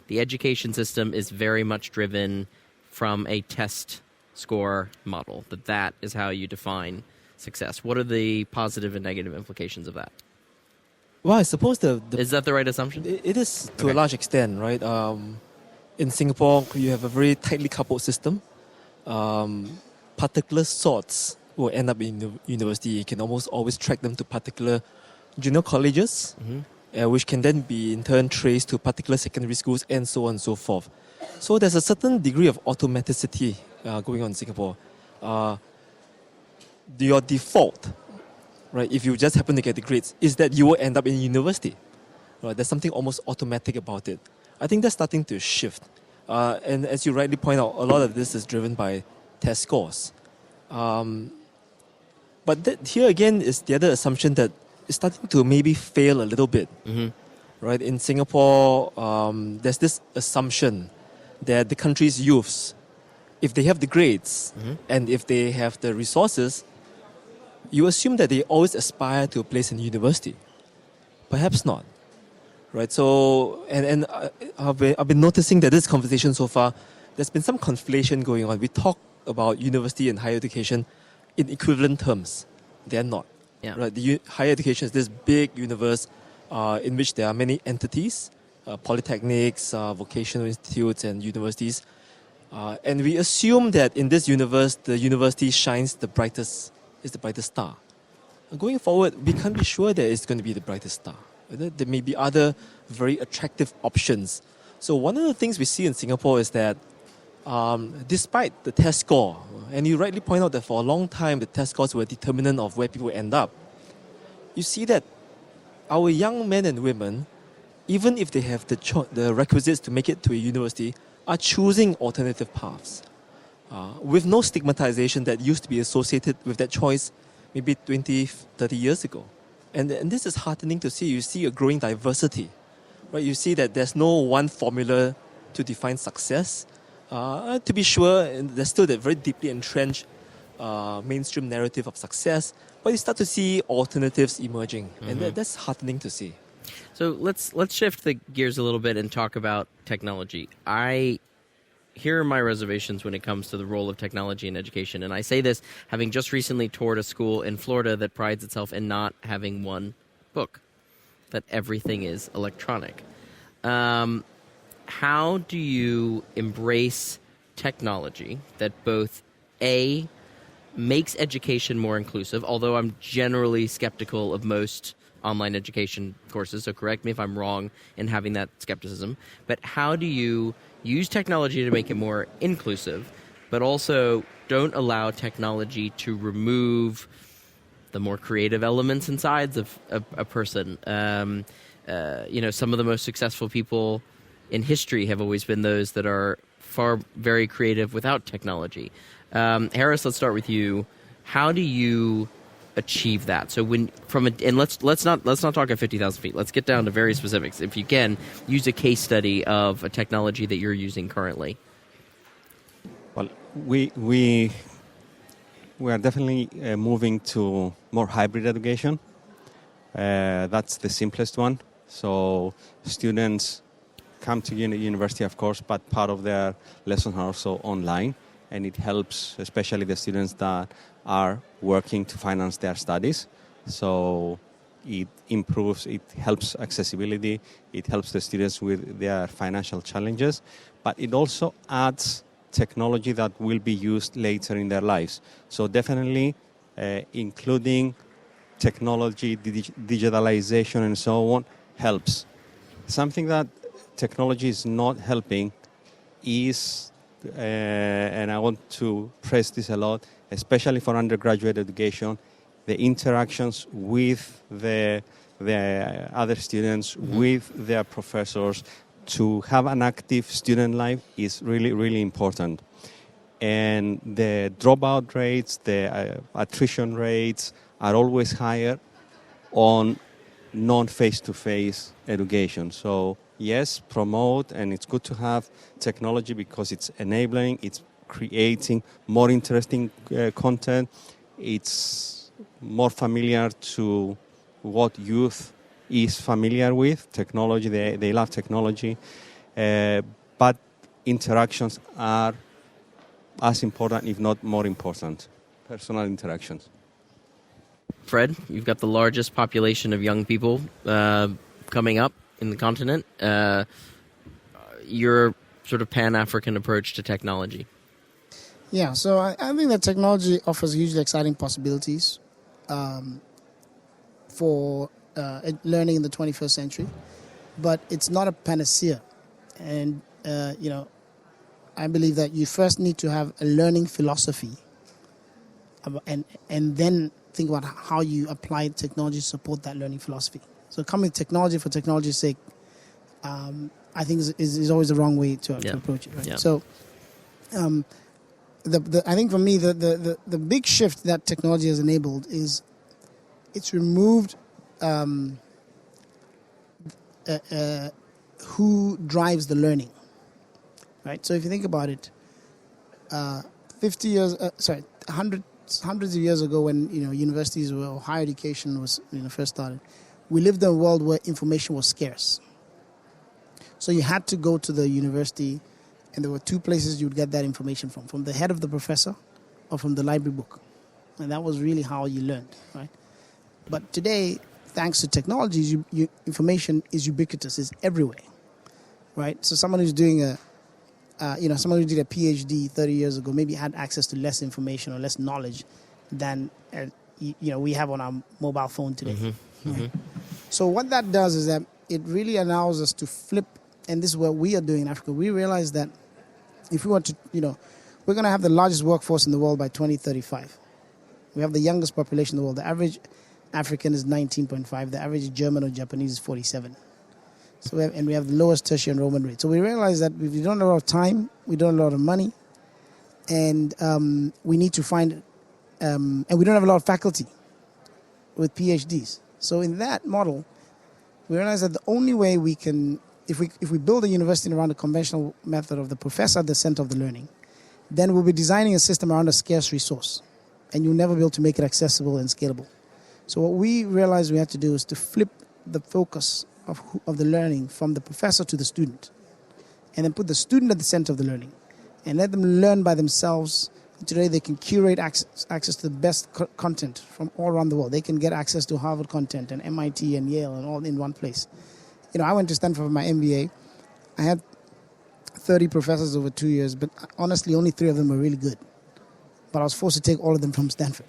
The education system is very much driven from a test score model, that is how you define success. What are the positive and negative implications of that? Well, I suppose is that the right assumption? It is to a large extent, right? In Singapore, you have a very tightly coupled system. Particular sorts will end up in university. You can almost always track them to particular junior colleges, which can then be in turn traced to particular secondary schools and so on and so forth. So there's a certain degree of automaticity going on in Singapore. Your default, right, if you just happen to get the grades, is that you will end up in university. Right? There's something almost automatic about it. I think that's starting to shift. And as you rightly point out, a lot of this is driven by test scores. But here again is the other assumption that it's starting to maybe fail a little bit. Right? In Singapore, there's this assumption that the country's youths, if they have the grades and if they have the resources, you assume that they always aspire to a place in university. Perhaps not. Right? So, and I've been noticing that this conversation so far, there's been some conflation going on. We talk about university and higher education in equivalent terms. They're not. Yeah. Right? The higher education is this big universe. in which there are many entities, polytechnics, vocational institutes, and universities. And we assume that in this universe, the university shines the brightest, is the brightest star. Going forward, we can't be sure that it's going to be the brightest star. There may be other very attractive options. So one of the things we see in Singapore is that despite the test score, and you rightly point out that for a long time the test scores were a determinant of where people end up, you see that our young men and women, even if they have the requisites to make it to a university, are choosing alternative paths with no stigmatization that used to be associated with that choice maybe 20, 30 years ago. And this is heartening to see. You see a growing diversity, right? You see that there's no one formula to define success. To be sure, there's still that very deeply entrenched mainstream narrative of success, but you start to see alternatives emerging, and that's heartening to see. So let's shift the gears a little bit and talk about technology. Here are my reservations when it comes to the role of technology in education, and I say this having just recently toured a school in Florida that prides itself in not having one book, that everything is electronic. How do you embrace technology that both A, makes education more inclusive, although I'm generally skeptical of most online education courses, so correct me if I'm wrong in having that skepticism, but how do you use technology to make it more inclusive, but also don't allow technology to remove the more creative elements and sides of a person? Some of the most successful people in history have always been those that are very creative without technology. Harris, let's start with you. How do you achieve that? So let's not talk at 50,000 feet. Let's get down to very specifics. If you can, use a case study of a technology that you're using currently. Well, we are definitely moving to more hybrid education. That's the simplest one. So students come to university, of course, but part of their lessons are also online, and it helps especially the students that are working to finance their studies. So it helps accessibility, it helps the students with their financial challenges, but it also adds technology that will be used later in their lives. So definitely including technology, digitalization and so on helps. Something that technology is not helping is, and I want to press this a lot, especially for undergraduate education, the interactions with the other students, with their professors. To have an active student life is really, really important. And the dropout rates, the attrition rates are always higher on non-face-to-face education. So yes, promote, and it's good to have technology because it's enabling, it's creating more interesting content, it's more familiar to what youth is familiar with, technology, they love technology, but interactions are as important, if not more important, personal interactions. Fred, you've got the largest population of young people coming up in the continent. Your sort of Pan-African approach to technology. Yeah, so I think that technology offers hugely exciting possibilities for learning in the 21st century, but it's not a panacea. And, I believe that you first need to have a learning philosophy and then think about how you apply technology to support that learning philosophy. So coming to technology for technology's sake, I think is always the wrong way to approach it. Right? Yeah. So I think for me, the big shift that technology has enabled is it's removed who drives the learning, right? So if you think about it, hundreds of years ago, when universities or higher education was first started, we lived in a world where information was scarce. So you had to go to the university, and there were two places you would get that information from the head of the professor or from the library book. And that was really how you learned, right? But today, thanks to technologies, information is ubiquitous, is everywhere, right? So someone who's doing someone who did a PhD 30 years ago maybe had access to less information or less knowledge than we have on our mobile phone today. Mm-hmm. Right? So what that does is that it really allows us to flip, and this is what we are doing in Africa. We realize that if we want to, we're going to have the largest workforce in the world by 2035. We have the youngest population in the world. The average African is 19.5. The average German or Japanese is 47. So we have the lowest tertiary enrollment rate. So we realize that we don't have a lot of time, we don't have a lot of money, and we need to find, and we don't have a lot of faculty with PhDs. So in that model, we realize that the only way we can, if we build a university around the conventional method of the professor at the center of the learning, then we'll be designing a system around a scarce resource, and you'll never be able to make it accessible and scalable. So what we realized we had to do is to flip the focus of the learning from the professor to the student, and then put the student at the center of the learning, and let them learn by themselves. Today they can curate access to the best content from all around the world. They can get access to Harvard content and MIT and Yale and all in one place. I went to Stanford for my MBA. I had 30 professors over 2 years, but honestly only 3 of them were really good. But I was forced to take all of them from Stanford.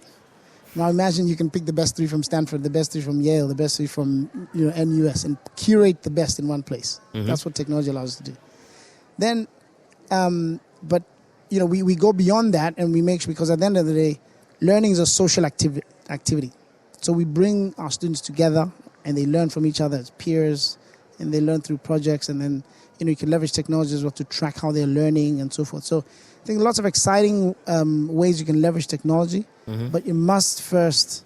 Now imagine you can pick the best 3 from Stanford, the best 3 from Yale, the best 3 from NUS, and curate the best in one place. Mm-hmm. That's what technology allows us to do. Then, we go beyond that, and we make sure, because at the end of the day, learning is a social activity. So we bring our students together, and they learn from each other as peers, and they learn through projects, and then you can leverage technology as well to track how they're learning and so forth. So I think lots of exciting ways you can leverage technology, mm-hmm. but you must first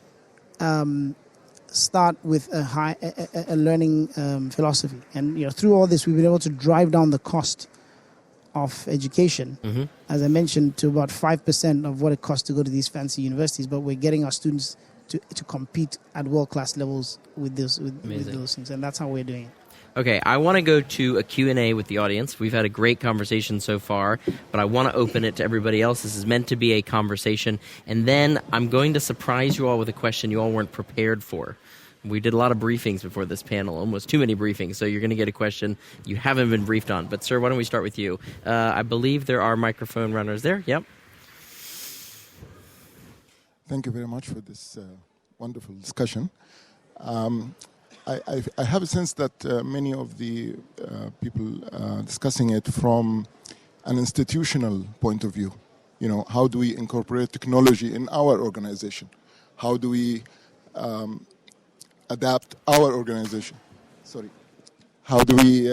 start with a learning philosophy. And through all this, we've been able to drive down the cost of education, mm-hmm. as I mentioned, to about 5% of what it costs to go to these fancy universities. But we're getting our students to compete at world-class levels with those things, and that's how we're doing it. Okay, I want to go to a Q&A with the audience. We've had a great conversation so far, but I want to open it to everybody else. This is meant to be a conversation, and then I'm going to surprise you all with a question you all weren't prepared for. We did a lot of briefings before this panel, almost too many briefings, so you're going to get a question you haven't been briefed on. But, sir, why don't we start with you? I believe there are microphone runners there. Yep. Thank you very much for this wonderful discussion. I have a sense that many of the people discussing it from an institutional point of view. How do we incorporate technology in our organization? How do we adapt our organization? How do we,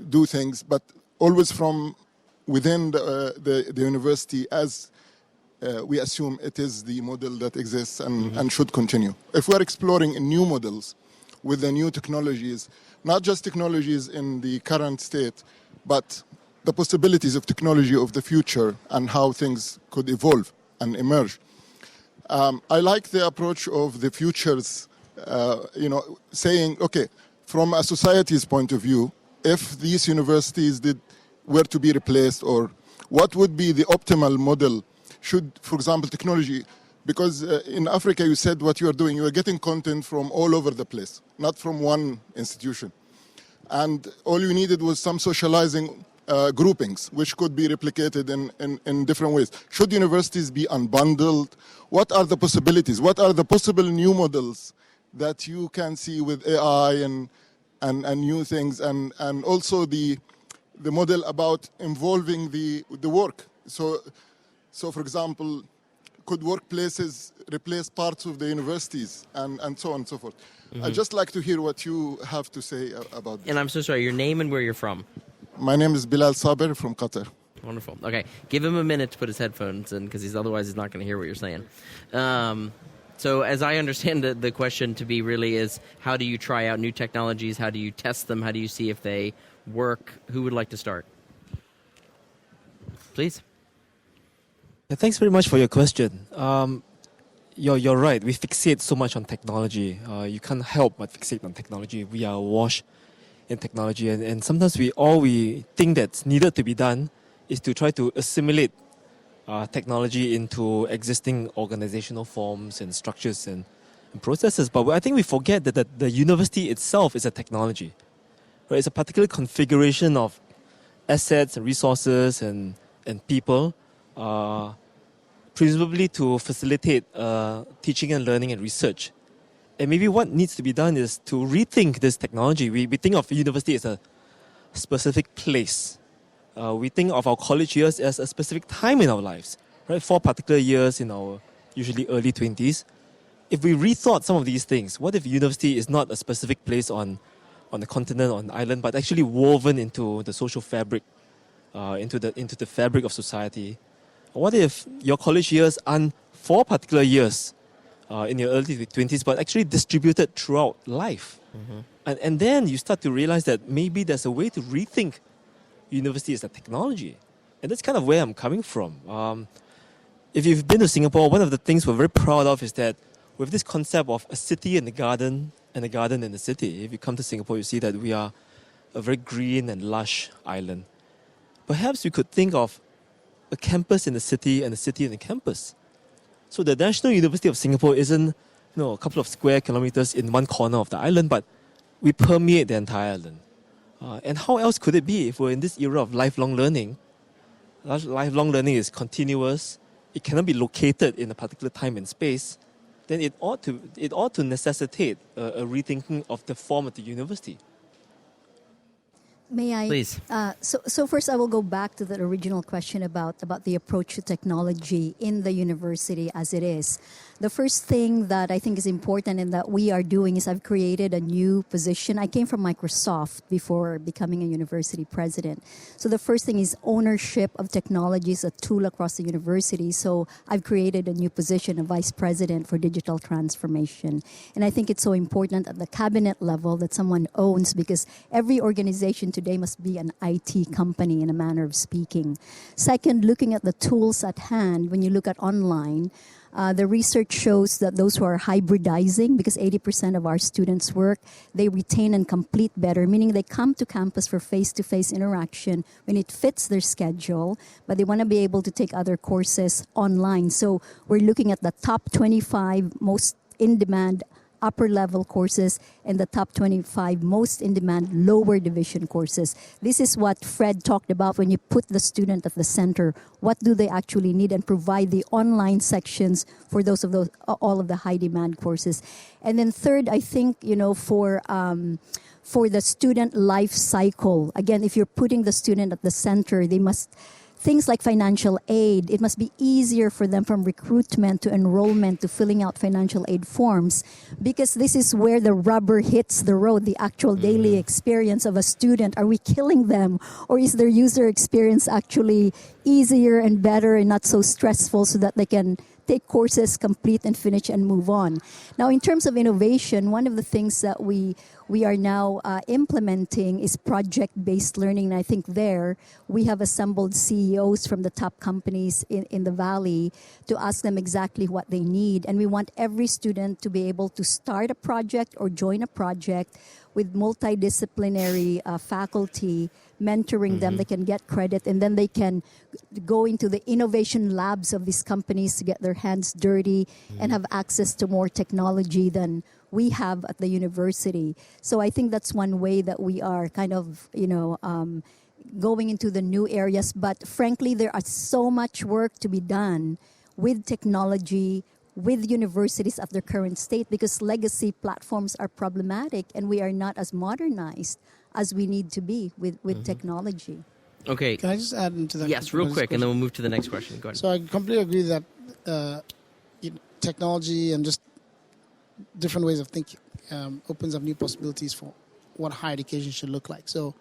do things, but always from within the university, as we assume it is the model that exists and should continue. If we're exploring new models with the new technologies, not just technologies in the current state, but the possibilities of technology of the future and how things could evolve and emerge. I like the approach of the futures, saying, okay, from a society's point of view, if these universities were to be replaced, or what would be the optimal model should, for example, technology, because in Africa you said what you are doing, you are getting content from all over the place, not from one institution. And all you needed was some socializing groupings, which could be replicated in different ways. Should universities be unbundled? What are the possibilities? What are the possible new models that you can see with AI and new things, and also the model about involving the work? So, for example, could workplaces replace parts of the universities and so on and so forth? Mm-hmm. I'd just like to hear what you have to say about this. And I'm so sorry, your name and where you're from? My name is Bilal Saber from Qatar. Wonderful. Okay, give him a minute to put his headphones in, because otherwise he's not going to hear what you're saying. So as I understand the question to be really is, how do you try out new technologies? How do you test them? How do you see if they work? Who would like to start? Please. Yeah, thanks very much for your question. You're right. We fixate so much on technology. You can't help but fixate on technology. We are awash in technology, and sometimes we think that's needed to be done is to try to assimilate technology into existing organizational forms and structures and processes. But I think we forget that the university itself is a technology. Right? It's a particular configuration of assets and resources and people, presumably to facilitate teaching and learning and research. And maybe what needs to be done is to rethink this technology. We think of university as a specific place. We think of our college years as a specific time in our lives, right? 4 particular years in our usually early 20s. If we rethought some of these things, what if university is not a specific place on the continent or on the island, but actually woven into the social fabric, into the fabric of society? What if your college years aren't 4 particular years in your early 20s, but actually distributed throughout life? Mm-hmm. And then you start to realize that maybe there's a way to rethink university as a technology. And that's kind of where I'm coming from. If you've been to Singapore, one of the things we're very proud of is that we have this concept of a city and a garden and a garden in the city. If you come to Singapore, you see that we are a very green and lush island. Perhaps we could think of a campus in the city and a city in the campus. So the National University of Singapore isn't a couple of square kilometers in one corner of the island, but we permeate the entire island. And how else could it be if we're in this era of lifelong learning? Lifelong learning is continuous. It cannot be located in a particular time and space. Then it ought to necessitate a rethinking of the form of the university. May I? Please. So first I will go back to the original question about the approach to technology in the university as it is. The first thing that I think is important and that we are doing is I've created a new position. I came from Microsoft before becoming a university president. So the first thing is ownership of technology is a tool across the university. So I've created a new position, a vice president for digital transformation. And I think it's so important at the cabinet level that someone owns, because every organization today must be an IT company in a manner of speaking. Second, looking at the tools at hand, when you look at online, the research shows that those who are hybridizing, because 80% of our students work, they retain and complete better, meaning they come to campus for face-to-face interaction when it fits their schedule, but they want to be able to take other courses online. So we're looking at the top 25 most in-demand upper-level courses and the top 25 most in-demand lower division courses. This is what Fred talked about when you put the student at the center. What do they actually need, and provide the online sections for all of the high-demand courses. And then third, I think, for the student life cycle, again, if you're putting the student at the center, things like financial aid, it must be easier for them from recruitment to enrollment to filling out financial aid forms, because this is where the rubber hits the road, the actual daily experience of a student. Are we killing them, or is their user experience actually easier and better and not so stressful so that they can take courses, complete and finish and move on? Now, in terms of innovation, one of the things that we are now implementing is project-based learning. And I think there we have assembled CEOs from the top companies in the Valley to ask them exactly what they need. And we want every student to be able to start a project or join a project with multidisciplinary faculty mentoring them. They can get credit, and then they can go into the innovation labs of these companies to get their hands dirty and have access to more technology than we have at the university. So I think that's one way that we are kind of, going into the new areas. But frankly, there are so much work to be done with technology, with universities at their current state, because legacy platforms are problematic and we are not as modernized as we need to be with technology. Okay. Can I just add into that? Yes, real quick, and then we'll move to the next question. Go ahead. So I completely agree that technology and just different ways of thinking opens up new possibilities for what higher education should look like. So,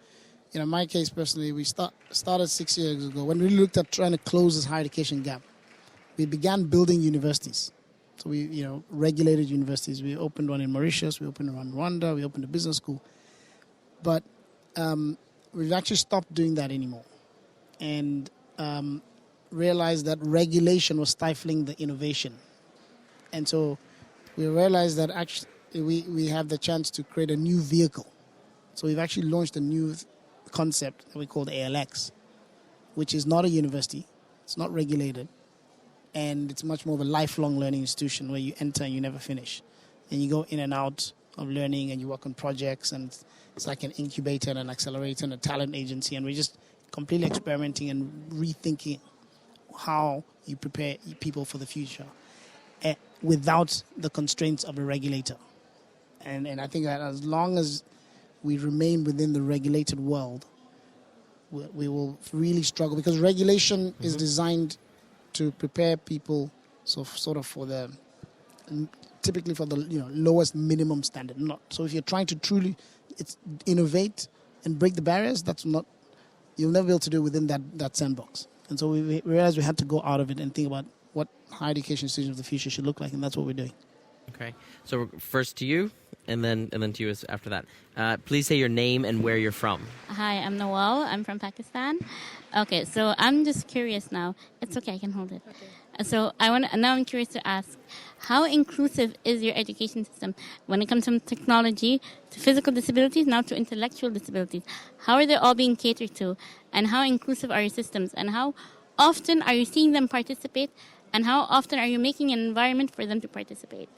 in my case personally, we started 6 years ago when we looked at trying to close this higher education gap. We began building universities. So we, regulated universities. We opened one in Mauritius. We opened one in Rwanda. We opened a business school. But we've actually stopped doing that anymore, and realized that regulation was stifling the innovation. And so we realized that actually we have the chance to create a new vehicle. So we've actually launched a new concept that we call the ALX, which is not a university. It's not regulated. and it's much more of a lifelong learning institution where you enter and you never finish. And you go in and out of learning and you work on projects, and it's like an incubator and an accelerator and a talent agency, and we're just completely experimenting and rethinking how you prepare people for the future without the constraints of a regulator. And I think that as long as we remain within the regulated world, we will really struggle, because regulation is designed to prepare people sort of for the typically for the lowest minimum standard. Not so if you're trying to truly innovate and break the barriers, you'll never be able to do it within that sandbox. And so we realized we had to go out of it and think about what higher education institutions of the future should look like, and that's what we're doing. Okay, so first to you, and then to you after that. Please say your name and where you're from. Hi, I'm Nawal. I'm from Pakistan. Okay, so I'm just curious now. It's okay, I can hold it. Okay. So now I'm curious to ask, how inclusive is your education system when it comes from technology to physical disabilities, now to intellectual disabilities? How are they all being catered to, and how inclusive are your systems, and how often are you seeing them participate, and how often are you making an environment for them to participate?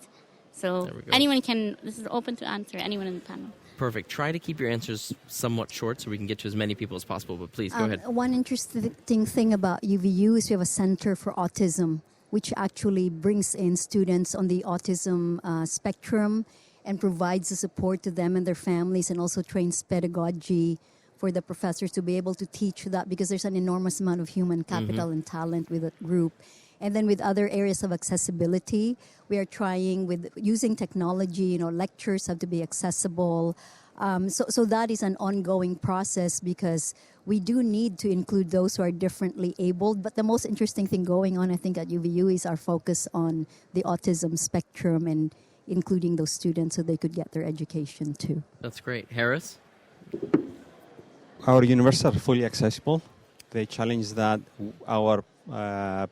So anyone this is open to answer, anyone in the panel. Perfect. Try to keep your answers somewhat short so we can get to as many people as possible, but please go ahead. One interesting thing about UVU is we have a Center for Autism, which actually brings in students on the autism spectrum and provides the support to them and their families, and also trains pedagogy for the professors to be able to teach that, because there's an enormous amount of human capital and talent with that group. And then with other areas of accessibility, we are trying with using technology, lectures have to be accessible. So that is an ongoing process, because we do need to include those who are differently abled. But the most interesting thing going on, I think, at UVU is our focus on the autism spectrum and including those students so they could get their education too. That's great. Harris? Our universities are fully accessible. They challenge that our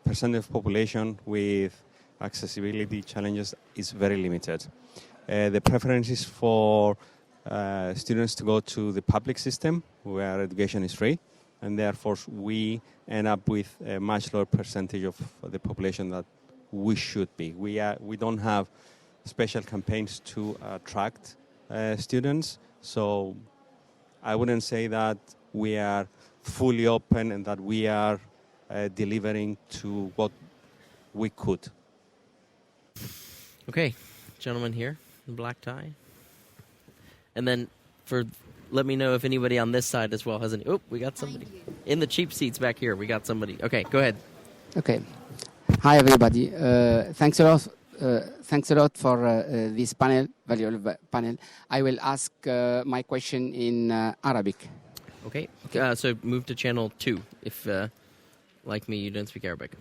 percentage of population with accessibility challenges is very limited. The preference is for students to go to the public system where education is free, and therefore we end up with a much lower percentage of the population that we should be. We don't have special campaigns to attract students, so I wouldn't say that we are fully open and that we are delivering to what we could. Okay, gentleman here in black tie. And then let me know if anybody on this side as well has any. Oh, we got somebody. In the cheap seats back here, we got somebody. Okay, go ahead. Okay. Hi, everybody. Thanks a lot. Thanks a lot for this valuable panel. I will ask my question in Arabic. Okay. So move to channel 2 if, like me, you don't speak Arabic.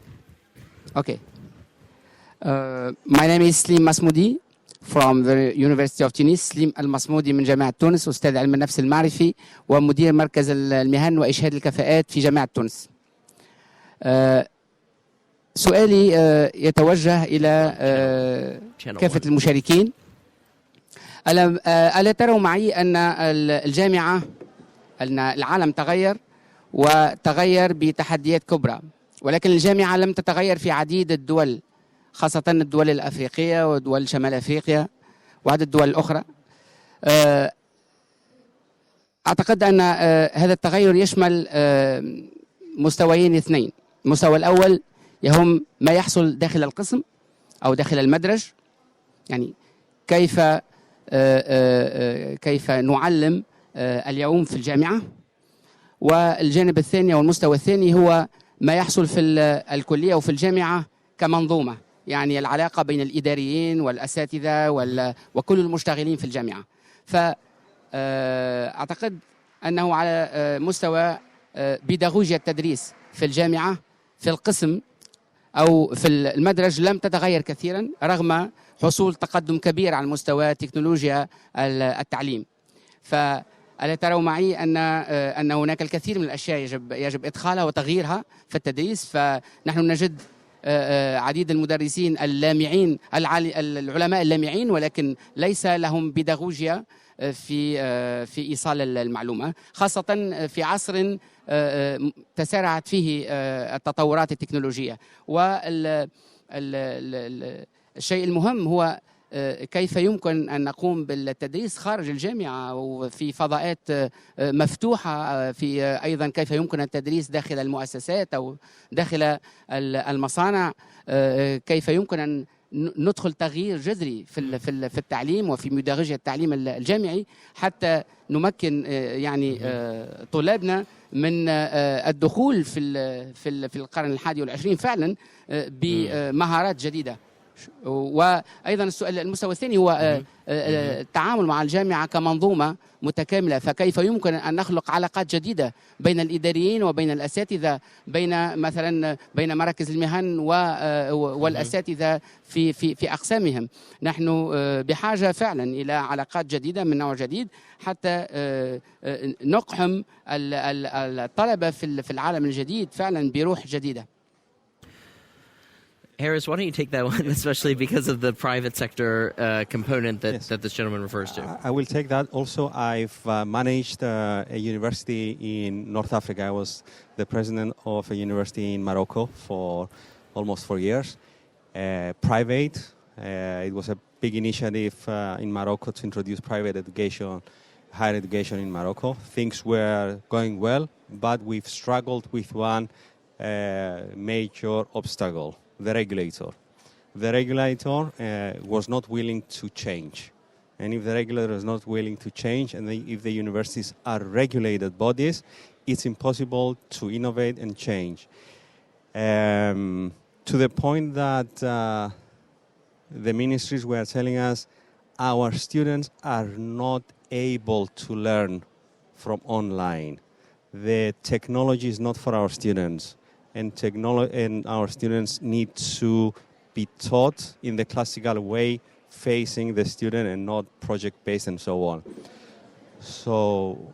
Okay. My name is Slim Masmoudi from the University of Tunis. سليم المصمودي من جامعة تونس، أستاذ علم النفس المعرفي ومدير مركز المهن وإشهاد الكفاءات في جامعة تونس. سؤالي يتوجه إلى كافة المشاركين. ألا تروا معي أن الجامعة، أن العالم تغير وتغير بتحديات كبرى، ولكن الجامعة لم تتغير في عديد الدول، خاصة الدول الأفريقية ودول شمال أفريقيا وعدد الدول الأخرى. أعتقد أن هذا التغير يشمل مستويين اثنين. المستوى الأول يهم ما يحصل داخل القسم أو داخل المدرج، يعني كيف نعلم اليوم في الجامعة. والجانب الثاني أو المستوى الثاني هو ما يحصل في الكلية وفي الجامعة كمنظومة، يعني العلاقة بين الإداريين والأساتذة وكل المشتغلين في الجامعة. فأعتقد أنه على مستوى بيداغوجيا التدريس في الجامعة في القسم أو في المدرج لم تتغير كثيرا رغم حصول تقدم كبير على مستوى تكنولوجيا التعليم. فألا تروا معي أن هناك الكثير من الأشياء يجب إدخالها وتغييرها في التدريس؟ فنحن نجد عديد المدرسين اللامعين، العلماء اللامعين، ولكن ليس لهم بيداغوجيا في إيصال المعلومة، خاصة في عصر تسارعت فيه التطورات التكنولوجية. والشيء المهم هو كيف يمكن أن نقوم بالتدريس خارج الجامعة وفي فضاءات مفتوحة، في أيضا كيف يمكن التدريس داخل المؤسسات أو داخل المصانع، كيف يمكن أن ندخل تغيير جذري في التعليم وفي مدارجة التعليم الجامعي حتى نمكن يعني طلابنا من الدخول في القرن ال21 فعلا بمهارات جديدة. وأيضا السؤال المستوى الثاني هو التعامل مع الجامعة كمنظومة متكاملة، فكيف يمكن أن نخلق علاقات جديدة بين الإداريين وبين الأساتذة، بين مراكز المهن والأساتذة في أقسامهم. نحن بحاجة فعلا إلى علاقات جديدة من نوع جديد حتى نقحم الطلبة في العالم الجديد فعلا بروح جديدة. Harris, why don't you take that one, especially because of the private sector component that this gentleman refers to? I will take that. Also, I've managed a university in North Africa. I was the president of a university in Morocco for almost 4 years. Private. It was a big initiative in Morocco to introduce private education, higher education in Morocco. Things were going well, but we've struggled with one major obstacle. The regulator. The regulator was not willing to change. And if the regulator is not willing to change, and if the universities are regulated bodies, it's impossible to innovate and change. To the point that the ministries were telling us our students are not able to learn from online. The technology is not for our students. And our students need to be taught in the classical way, facing the student and not project-based and so on. So,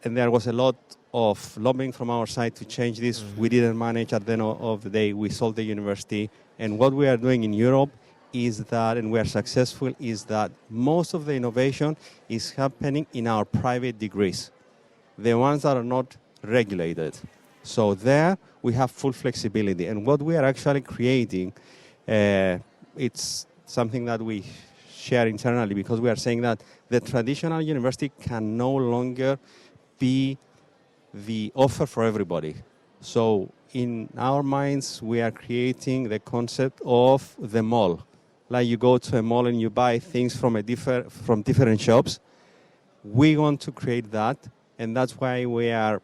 and there was a lot of lobbying from our side to change this. We didn't manage at the end of the day. We sold the university. And what we are doing in Europe is that, and we are successful, is that most of the innovation is happening in our private degrees, the ones that are not regulated. So there we have full flexibility. And what we are actually creating, it's something that we share internally, because we are saying that the traditional university can no longer be the offer for everybody. So in our minds, we are creating the concept of the mall. Like you go to a mall and you buy things from different shops. We want to create that, and that's why we are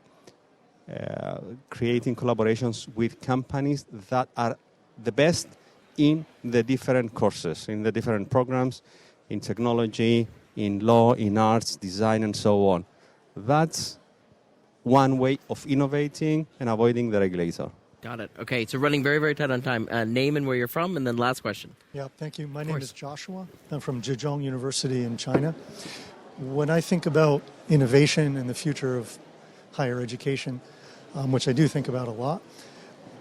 creating collaborations with companies that are the best in the different courses, in the different programs, in technology, in law, in arts, design, and so on. That's one way of innovating and avoiding the regulator. Got it. Okay, so running very, very tight on time. Name and where you're from, and then last question. Yeah, thank you. My name is Joshua. I'm from Zhejiang University in China. When I think about innovation and the future of higher education, which I do think about a lot,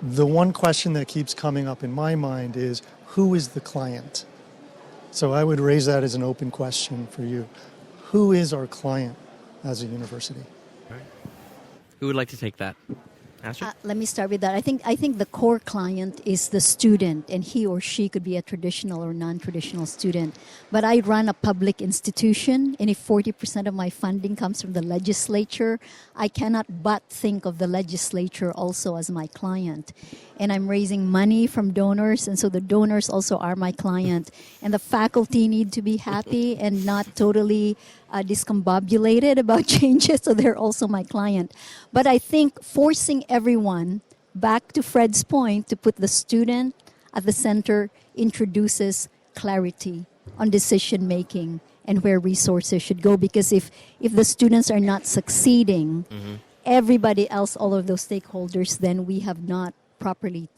the one question that keeps coming up in my mind is, who is the client? So I would raise that as an open question for you. Who is our client as a university? All right. Who would like to take that? Let me start with that. I think the core client is the student, and he or she could be a traditional or non-traditional student. But I run a public institution, and if 40% of my funding comes from the legislature, I cannot but think of the legislature also as my client. And I'm raising money from donors, and so the donors also are my client. And the faculty need to be happy and not totally discombobulated about changes, so they're also my client. But I think forcing everyone, back to Fred's point, to put the student at the center introduces clarity on decision making and where resources should go. Because if the students are not succeeding, everybody else, all of those stakeholders, then we have not properly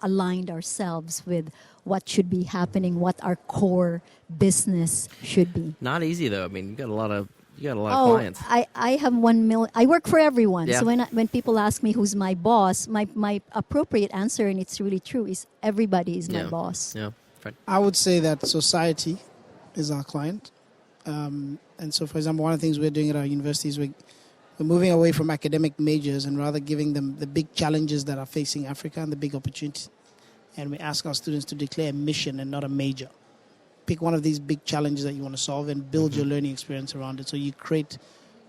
aligned ourselves with what should be happening, what our core business should be. Not easy though. I mean, you got a lot of clients. I have 1 million. I work for everyone. Yeah. So when people ask me who's my boss, my appropriate answer, and it's really true, is everybody is my boss. Yeah. Fred. I would say that society is our client. And so, for example, one of the things we're doing at our university is we're moving away from academic majors and rather giving them the big challenges that are facing Africa and the big opportunities. And we ask our students to declare a mission and not a major. Pick one of these big challenges that you want to solve and build your learning experience around it. So you create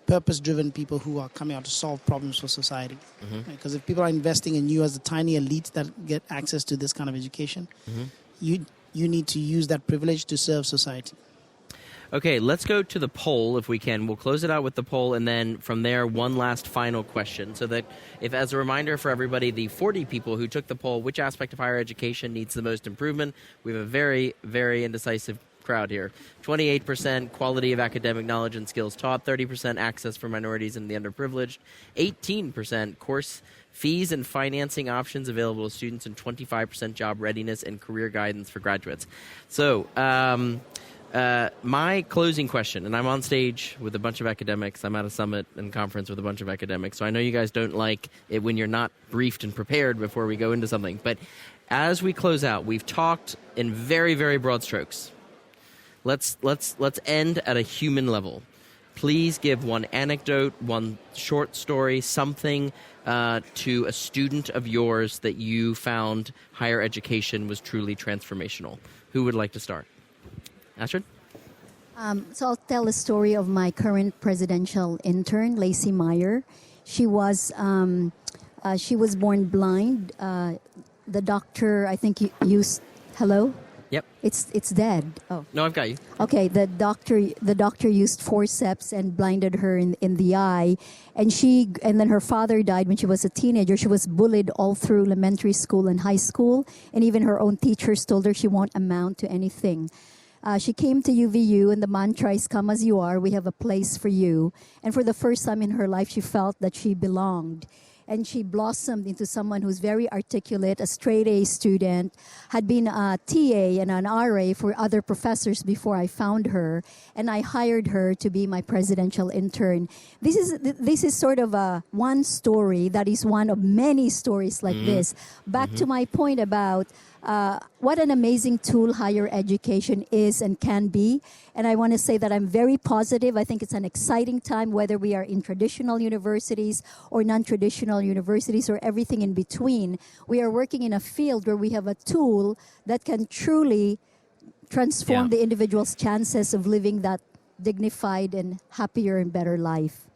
purpose-driven people who are coming out to solve problems for society. Because if people are investing in you as the tiny elite that get access to this kind of education, you need to use that privilege to serve society. Okay, let's go to the poll if we can. We'll close it out with the poll, and then from there, one last final question. So that, if as a reminder for everybody, the 40 people who took the poll, which aspect of higher education needs the most improvement? We have a very, very indecisive crowd here. 28% quality of academic knowledge and skills taught, 30% access for minorities and the underprivileged, 18% course fees and financing options available to students, and 25% job readiness and career guidance for graduates. So, my closing question, and I'm on stage with a bunch of academics. I'm at a summit and conference with a bunch of academics, so I know you guys don't like it when you're not briefed and prepared before we go into something. But as we close out, we've talked in very, very broad strokes. Let's end at a human level. Please give one anecdote, one short story, something to a student of yours that you found higher education was truly transformational. Who would like to start? Astrid? So I'll tell the story of my current presidential intern, Lacey Meyer. She was born blind. The doctor, I think, used... Hello? Yep. It's dead. Oh. No, I've got you. Okay, the doctor used forceps and blinded her in the eye, and then her father died when she was a teenager. She was bullied all through elementary school and high school, and even her own teachers told her she won't amount to anything. She came to UVU, and the mantra is, "Come as you are, we have a place for you." And for the first time in her life, she felt that she belonged. And she blossomed into someone who's very articulate, a straight-A student, had been a TA and an RA for other professors before I found her, and I hired her to be my presidential intern. This is sort of one story that is one of many stories like this. Back to my point about what an amazing tool higher education is and can be. And I want to say that I'm very positive. I think it's an exciting time, whether we are in traditional universities or non-traditional universities or everything in between. We are working in a field where we have a tool that can truly transform the individual's chances of living that dignified and happier and better life.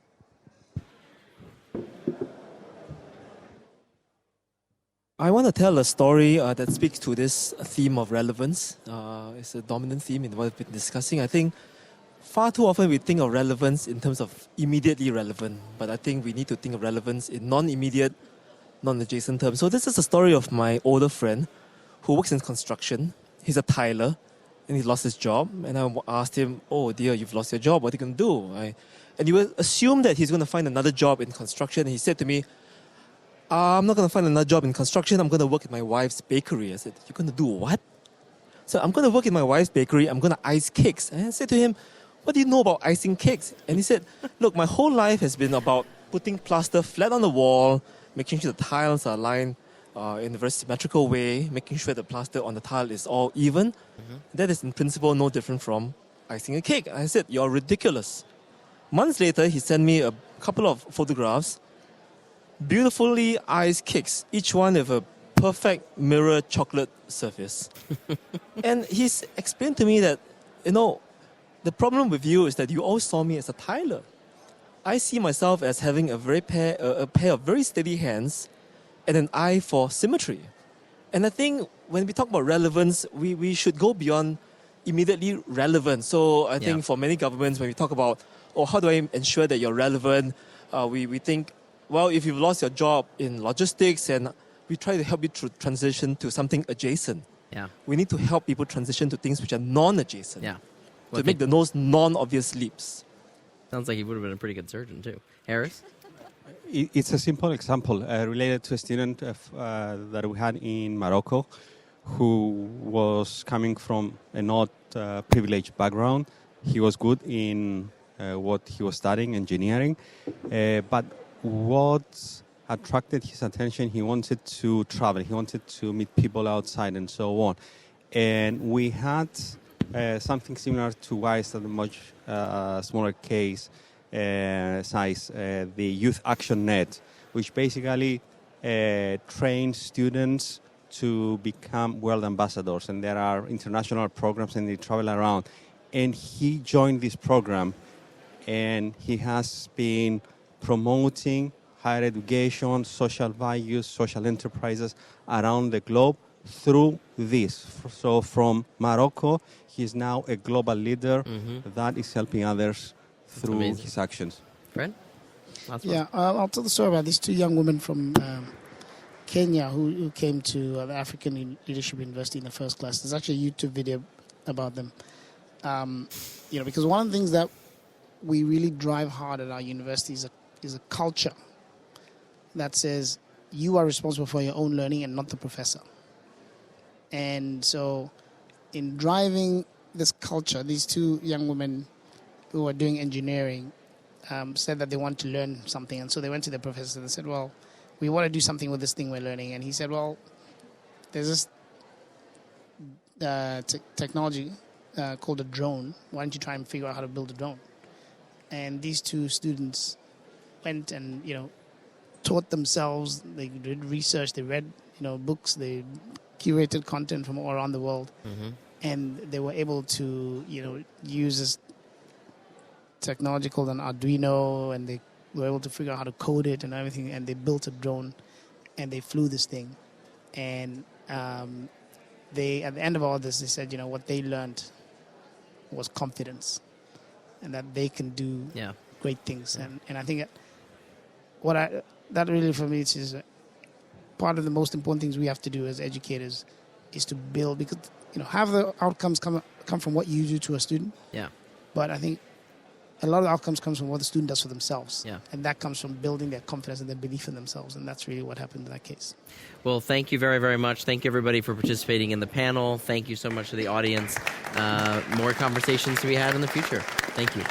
I want to tell a story that speaks to this theme of relevance. It's a dominant theme in what we've been discussing. I think far too often we think of relevance in terms of immediately relevant, but I think we need to think of relevance in non-immediate, non-adjacent terms. So this is a story of my older friend who works in construction. He's a tiler, and he lost his job. And I asked him, "Oh dear, you've lost your job. What are you going to do?" And you would assume that he's going to find another job in construction. And he said to me, "I'm not going to find another job in construction. I'm going to work at my wife's bakery." I said, "You're going to do what?" So, "I'm going to work in my wife's bakery. I'm going to ice cakes." And I said to him, "What do you know about icing cakes?" And he said, "Look, my whole life has been about putting plaster flat on the wall, making sure the tiles are aligned in a very symmetrical way, making sure the plaster on the tile is all even. That is in principle no different from icing a cake." I said, "You're ridiculous." Months later, he sent me a couple of photographs, beautifully iced cakes, each one with a perfect mirror chocolate surface. And he's explained to me that, the problem with you is that you always saw me as a tiler. I see myself as having a pair of very steady hands and an eye for symmetry. And I think when we talk about relevance, we should go beyond immediately relevant. So I think for many governments, when we talk about, how do I ensure that you're relevant, we think, well, if you've lost your job in logistics, and we try to help you transition to something adjacent. Yeah. We need to help people transition to things which are non-adjacent. Yeah. To make those non-obvious leaps. Sounds like he would have been a pretty good surgeon, too. Harris? It's a simple example related to a student that we had in Morocco who was coming from a not privileged background. He was good in what he was studying, engineering, but what attracted his attention, he wanted to travel, he wanted to meet people outside and so on. And we had something similar to WISE at a much smaller case size, the Youth Action Net, which basically trains students to become world ambassadors. And there are international programs and they travel around. And he joined this program and he has been promoting higher education, social values, social enterprises around the globe through this. So from Morocco, he's now a global leader that is helping others through his actions. Fred? I'll tell the story about these two young women from Kenya who came to the African Leadership University in the first class. There's actually a YouTube video about them. Because one of the things that we really drive hard at our university is a culture that says you are responsible for your own learning and not the professor. And so in driving this culture, these two young women who were doing engineering said that they want to learn something. And so they went to the professor and they said, well, we want to do something with this thing we're learning. And he said, well, there's this technology called a drone. Why don't you try and figure out how to build a drone? And these two students went and, taught themselves. They did research. They read, books. They curated content from all around the world. And they were able to, use this technology called an Arduino, and they were able to figure out how to code it and everything. And they built a drone, and they flew this thing. And they, at the end of all this, they said, what they learned was confidence, and that they can do great things. And I think that really for me is part of the most important things we have to do as educators is to build, because have the outcomes come from what you do to a student. But I think a lot of the outcomes comes from what the student does for themselves. And that comes from building their confidence and their belief in themselves. And that's really what happened in that case. Well, thank you very, very much. Thank you, everybody, for participating in the panel. Thank you so much to the audience. More conversations to be had in the future. Thank you.